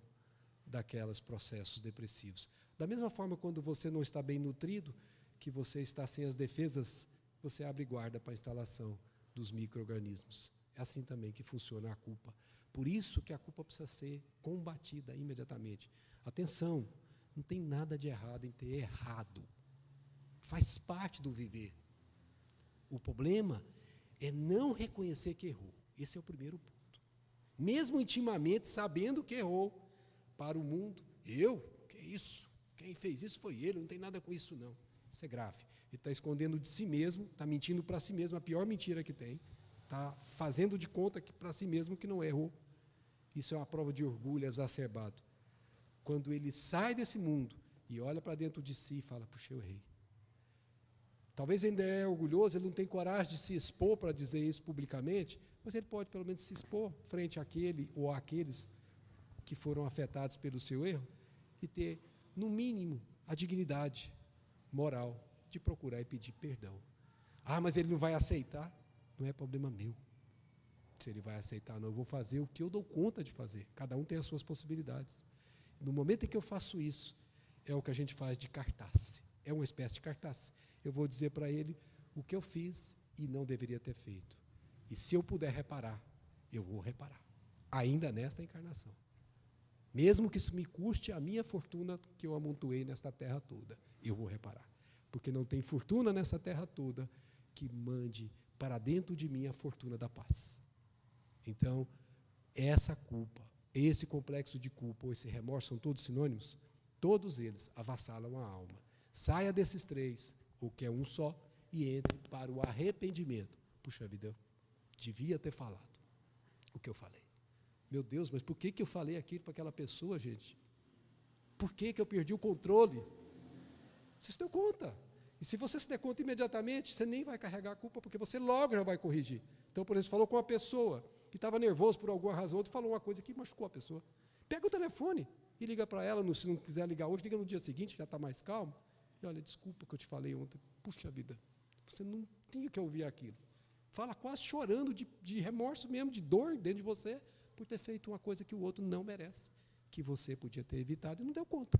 daqueles processos depressivos. Da mesma forma, quando você não está bem nutrido, que você está sem as defesas, você abre guarda para a instalação dos micro-organismos. É assim também que funciona a culpa. Por isso que a culpa precisa ser combatida imediatamente. Atenção, não tem nada de errado em ter errado. Faz parte do viver. O problema é não reconhecer que errou. Esse é o primeiro ponto. Mesmo intimamente, sabendo que errou, para o mundo, que isso? Quem fez isso foi ele, não tem nada com isso não. Isso é grave. Ele está escondendo de si mesmo, está mentindo para si mesmo, a pior mentira que tem. Está fazendo de conta que para si mesmo que não errou. Isso é uma prova de orgulho exacerbado. Quando ele sai desse mundo e olha para dentro de si e fala, puxa, eu errei. Talvez ele ainda é orgulhoso, ele não tem coragem de se expor para dizer isso publicamente, mas ele pode pelo menos se expor frente àquele ou àqueles que foram afetados pelo seu erro e ter, no mínimo, a dignidade moral de procurar e pedir perdão. Ah, mas ele não vai aceitar. Não é problema meu se ele vai aceitar, não. Eu vou fazer o que eu dou conta de fazer. Cada um tem as suas possibilidades. No momento em que eu faço isso, é o que a gente faz de cartaz. É uma espécie de cartaz. Eu vou dizer para ele o que eu fiz e não deveria ter feito. E se eu puder reparar, eu vou reparar. Ainda nesta encarnação. Mesmo que isso me custe a minha fortuna que eu amontoei nesta terra toda, eu vou reparar. Porque não tem fortuna nessa terra toda que mande para dentro de mim a fortuna da paz. Então, essa culpa, esse complexo de culpa ou esse remorso são todos sinônimos? Todos eles avassalam a alma. Saia desses três, ou que é um só, e entre para o arrependimento. Puxa vida, eu devia ter falado o que eu falei. Meu Deus, mas por que eu falei aquilo para aquela pessoa, gente? Por que eu perdi o controle? Você se deu conta. E se você se der conta imediatamente, você nem vai carregar a culpa, porque você logo já vai corrigir. Então, por exemplo, falou com uma pessoa que estava nervoso por alguma razão, outro falou uma coisa que machucou a pessoa. Pega o telefone e liga para ela, se não quiser ligar hoje, liga no dia seguinte, já está mais calmo. E olha, desculpa que eu te falei ontem. Puxa vida, você não tinha que ouvir aquilo. Fala quase chorando de remorso mesmo, de dor dentro de você, por ter feito uma coisa que o outro não merece, que você podia ter evitado e não deu conta.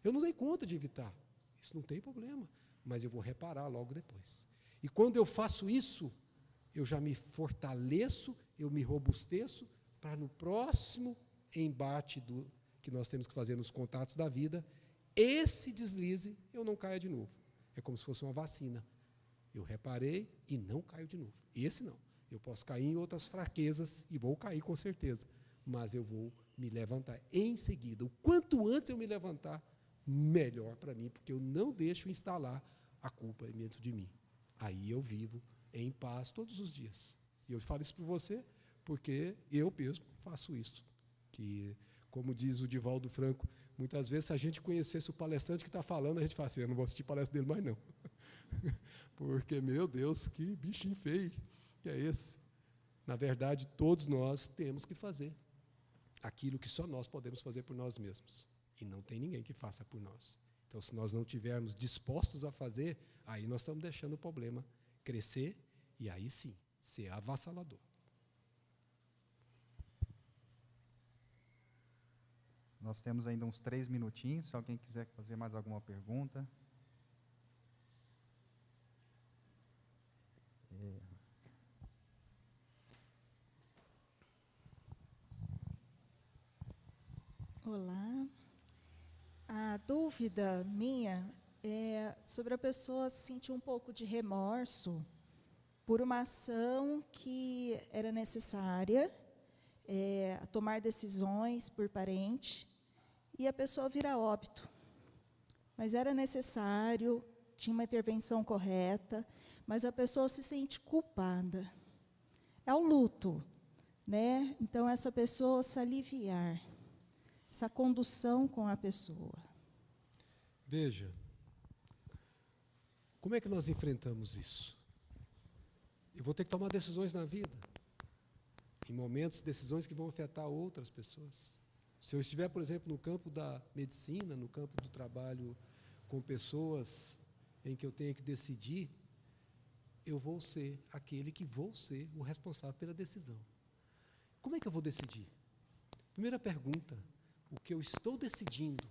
Eu não dei conta de evitar. Isso não tem problema, mas eu vou reparar logo depois. E quando eu faço isso, eu já me fortaleço, eu me robusteço, para no próximo embate que nós temos que fazer nos contatos da vida, esse deslize, eu não caia de novo. É como se fosse uma vacina. Eu reparei e não caio de novo. Esse não. Eu posso cair em outras fraquezas e vou cair com certeza, mas eu vou me levantar em seguida. O quanto antes eu me levantar, melhor para mim, porque eu não deixo instalar a culpa dentro de mim. Aí eu vivo em paz todos os dias. E eu falo isso para você, porque eu mesmo faço isso. Que, como diz o Divaldo Franco, muitas vezes, se a gente conhecesse o palestrante que está falando, a gente fala assim, eu não vou assistir palestra dele mais não. Porque, meu Deus, que bichinho feio que é esse. Na verdade, todos nós temos que fazer aquilo que só nós podemos fazer por nós mesmos. E não tem ninguém que faça por nós. Então, se nós não estivermos dispostos a fazer, aí nós estamos deixando o problema crescer e aí sim, ser avassalador. Nós temos ainda uns 3 minutinhos, se alguém quiser fazer mais alguma pergunta. Olá. A dúvida minha é sobre a pessoa sentir um pouco de remorso por uma ação que era necessária, tomar decisões por parente, e a pessoa vir a óbito. Mas era necessário, tinha uma intervenção correta, mas a pessoa se sente culpada. É o luto, né? Então, essa pessoa se aliviar, essa condução com a pessoa. Veja, como é que nós enfrentamos isso? Eu vou ter que tomar decisões na vida, em momentos, decisões que vão afetar outras pessoas. Se eu estiver, por exemplo, no campo da medicina, no campo do trabalho com pessoas em que eu tenho que decidir, eu vou ser aquele que vou ser o responsável pela decisão. Como é que eu vou decidir? Primeira pergunta, o que eu estou decidindo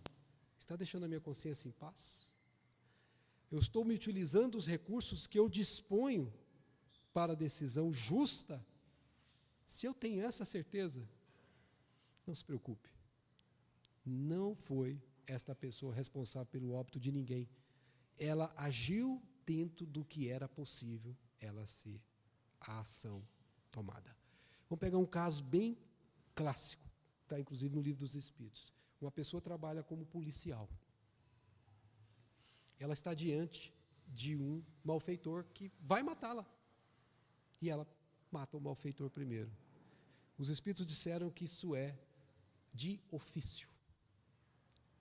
está deixando a minha consciência em paz? Eu estou me utilizando os recursos que eu disponho para a decisão justa? Se eu tenho essa certeza, não se preocupe. Não foi esta pessoa responsável pelo óbito de ninguém. Ela agiu dentro do que era possível ela ser a ação tomada. Vamos pegar um caso bem clássico, está inclusive no Livro dos Espíritos. Uma pessoa trabalha como policial. ela está diante de um malfeitor que vai matá-la. E ela mata o malfeitor primeiro. Os Espíritos disseram que isso é de ofício.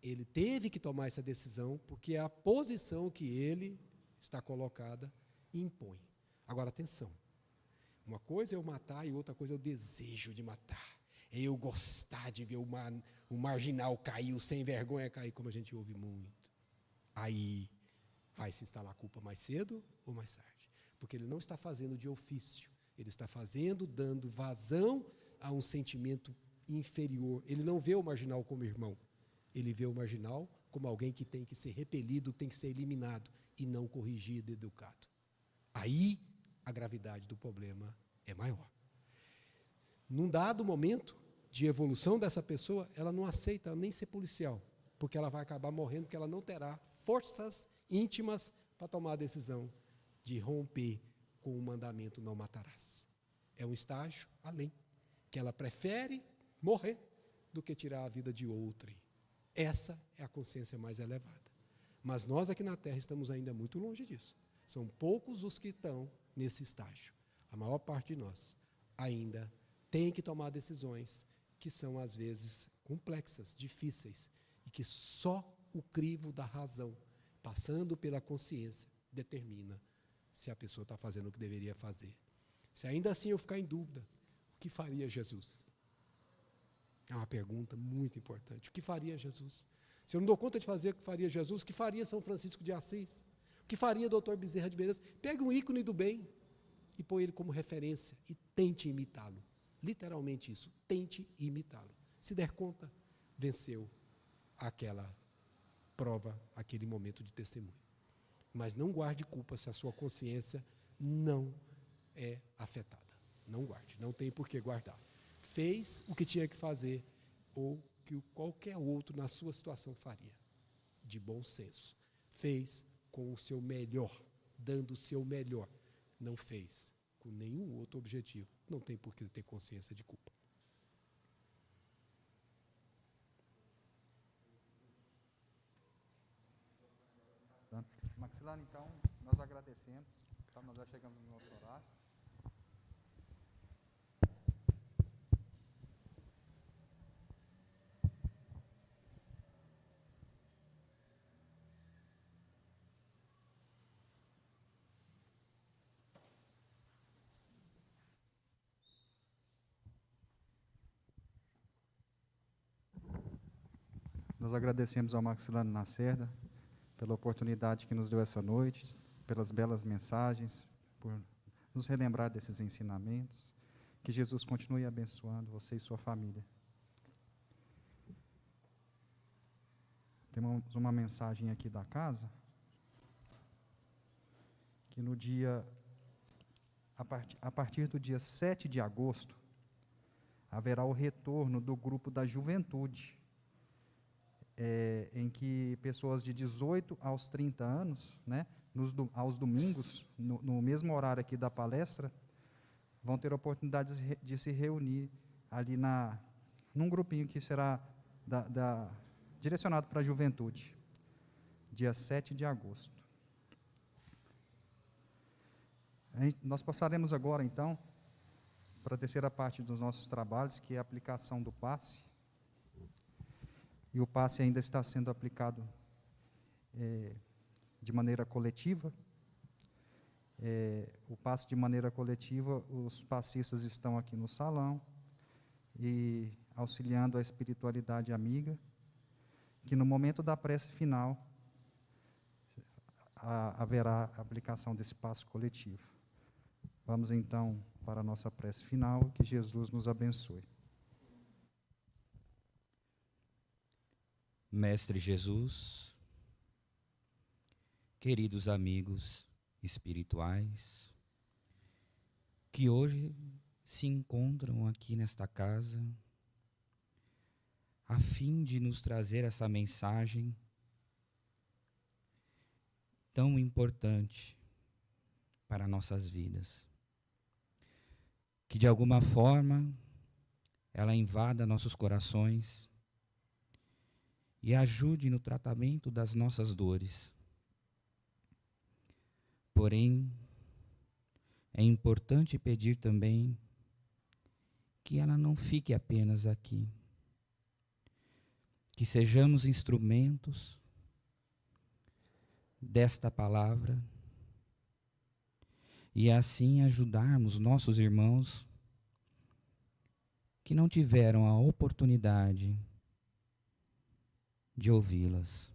Ele teve que tomar essa decisão porque é a posição que ele está colocada impõe. Agora, atenção. Uma coisa é eu matar e outra coisa é o desejo de matar. É eu gostar de ver o marginal cair, o sem vergonha cair, como a gente ouve muito. Aí vai se instalar a culpa mais cedo ou mais tarde. Porque ele não está fazendo de ofício. Ele está fazendo, dando vazão a um sentimento inferior. Ele não vê o marginal como irmão. Ele vê o marginal como alguém que tem que ser repelido, tem que ser eliminado e não corrigido, educado. Aí a gravidade do problema é maior. Num dado momento de evolução dessa pessoa, ela não aceita nem ser policial, porque ela vai acabar morrendo, porque ela não terá forças íntimas para tomar a decisão de romper com o mandamento não matarás. É um estágio além, que ela prefere morrer do que tirar a vida de outrem. Essa é a consciência mais elevada. Mas nós aqui na Terra estamos ainda muito longe disso. São poucos os que estão nesse estágio. A maior parte de nós ainda tem que tomar decisões que são, às vezes, complexas, difíceis, e que só o crivo da razão, passando pela consciência, determina se a pessoa está fazendo o que deveria fazer. Se ainda assim eu ficar em dúvida, o que faria Jesus? É uma pergunta muito importante. O que faria Jesus? Se eu não dou conta de fazer o que faria Jesus, o que faria São Francisco de Assis? O que faria Dr. Bezerra de Menezes? Pegue um ícone do bem e põe ele como referência e tente imitá-lo. Literalmente isso, tente imitá-lo. Se der conta, venceu aquela prova, aquele momento de testemunho. Mas não guarde culpa se a sua consciência não é afetada. Não guarde, não tem por que guardar. Fez o que tinha que fazer ou que qualquer outro na sua situação faria. De bom senso. Fez com o seu melhor, dando o seu melhor. Não fez com nenhum outro objetivo. Não tem por que ter consciência de culpa. Maxilano, então, nós agradecemos. Então, nós já chegamos no nosso horário. Nós agradecemos ao Maxilano Lacerda pela oportunidade que nos deu essa noite, pelas belas mensagens, por nos relembrar desses ensinamentos. Que Jesus continue abençoando você e sua família. Temos uma mensagem aqui da casa, que no dia, a partir do dia 7 de agosto, haverá o retorno do grupo da juventude, em que pessoas de 18 aos 30 anos, né, aos domingos, no mesmo horário aqui da palestra, vão ter a oportunidade de se reunir ali num grupinho que será direcionado para a juventude, dia 7 de agosto. Nós passaremos agora, então, para a terceira parte dos nossos trabalhos, que é a aplicação do passe. E o passe ainda está sendo aplicado de maneira coletiva. O passe de maneira coletiva, os passistas estão aqui no salão e auxiliando a espiritualidade amiga, que no momento da prece final haverá a aplicação desse passe coletivo. Vamos então para a nossa prece final, que Jesus nos abençoe. Mestre Jesus, queridos amigos espirituais, que hoje se encontram aqui nesta casa, a fim de nos trazer essa mensagem tão importante para nossas vidas, que de alguma forma ela invada nossos corações e ajude no tratamento das nossas dores, Porém, é importante pedir também que ela não fique apenas aqui, que sejamos instrumentos desta palavra e assim ajudarmos nossos irmãos que não tiveram a oportunidade de ouvi-las.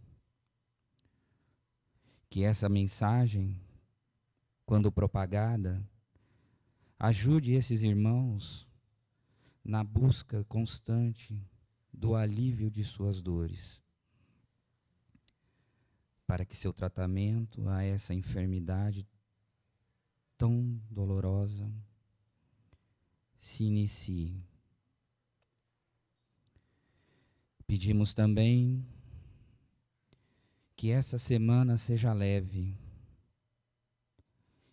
Que essa mensagem, quando propagada, ajude esses irmãos na busca constante do alívio de suas dores, para que seu tratamento a essa enfermidade tão dolorosa se inicie. Pedimos também que essa semana seja leve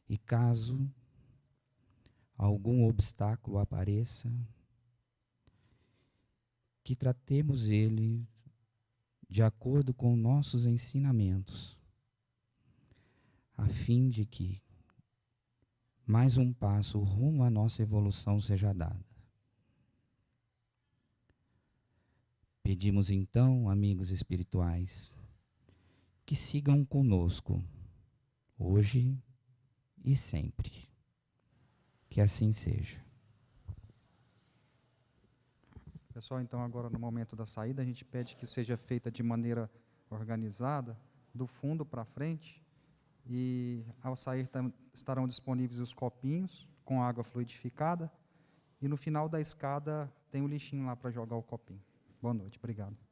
e, caso algum obstáculo apareça, que tratemos ele de acordo com nossos ensinamentos, a fim de que mais um passo rumo à nossa evolução seja dado. Pedimos então, amigos espirituais, que sigam conosco, hoje e sempre. Que assim seja. Pessoal, então agora no momento da saída, a gente pede que seja feita de maneira organizada, do fundo para frente, e ao sair estarão disponíveis os copinhos com água fluidificada, e no final da escada tem o lixinho lá para jogar o copinho. Boa noite, obrigado.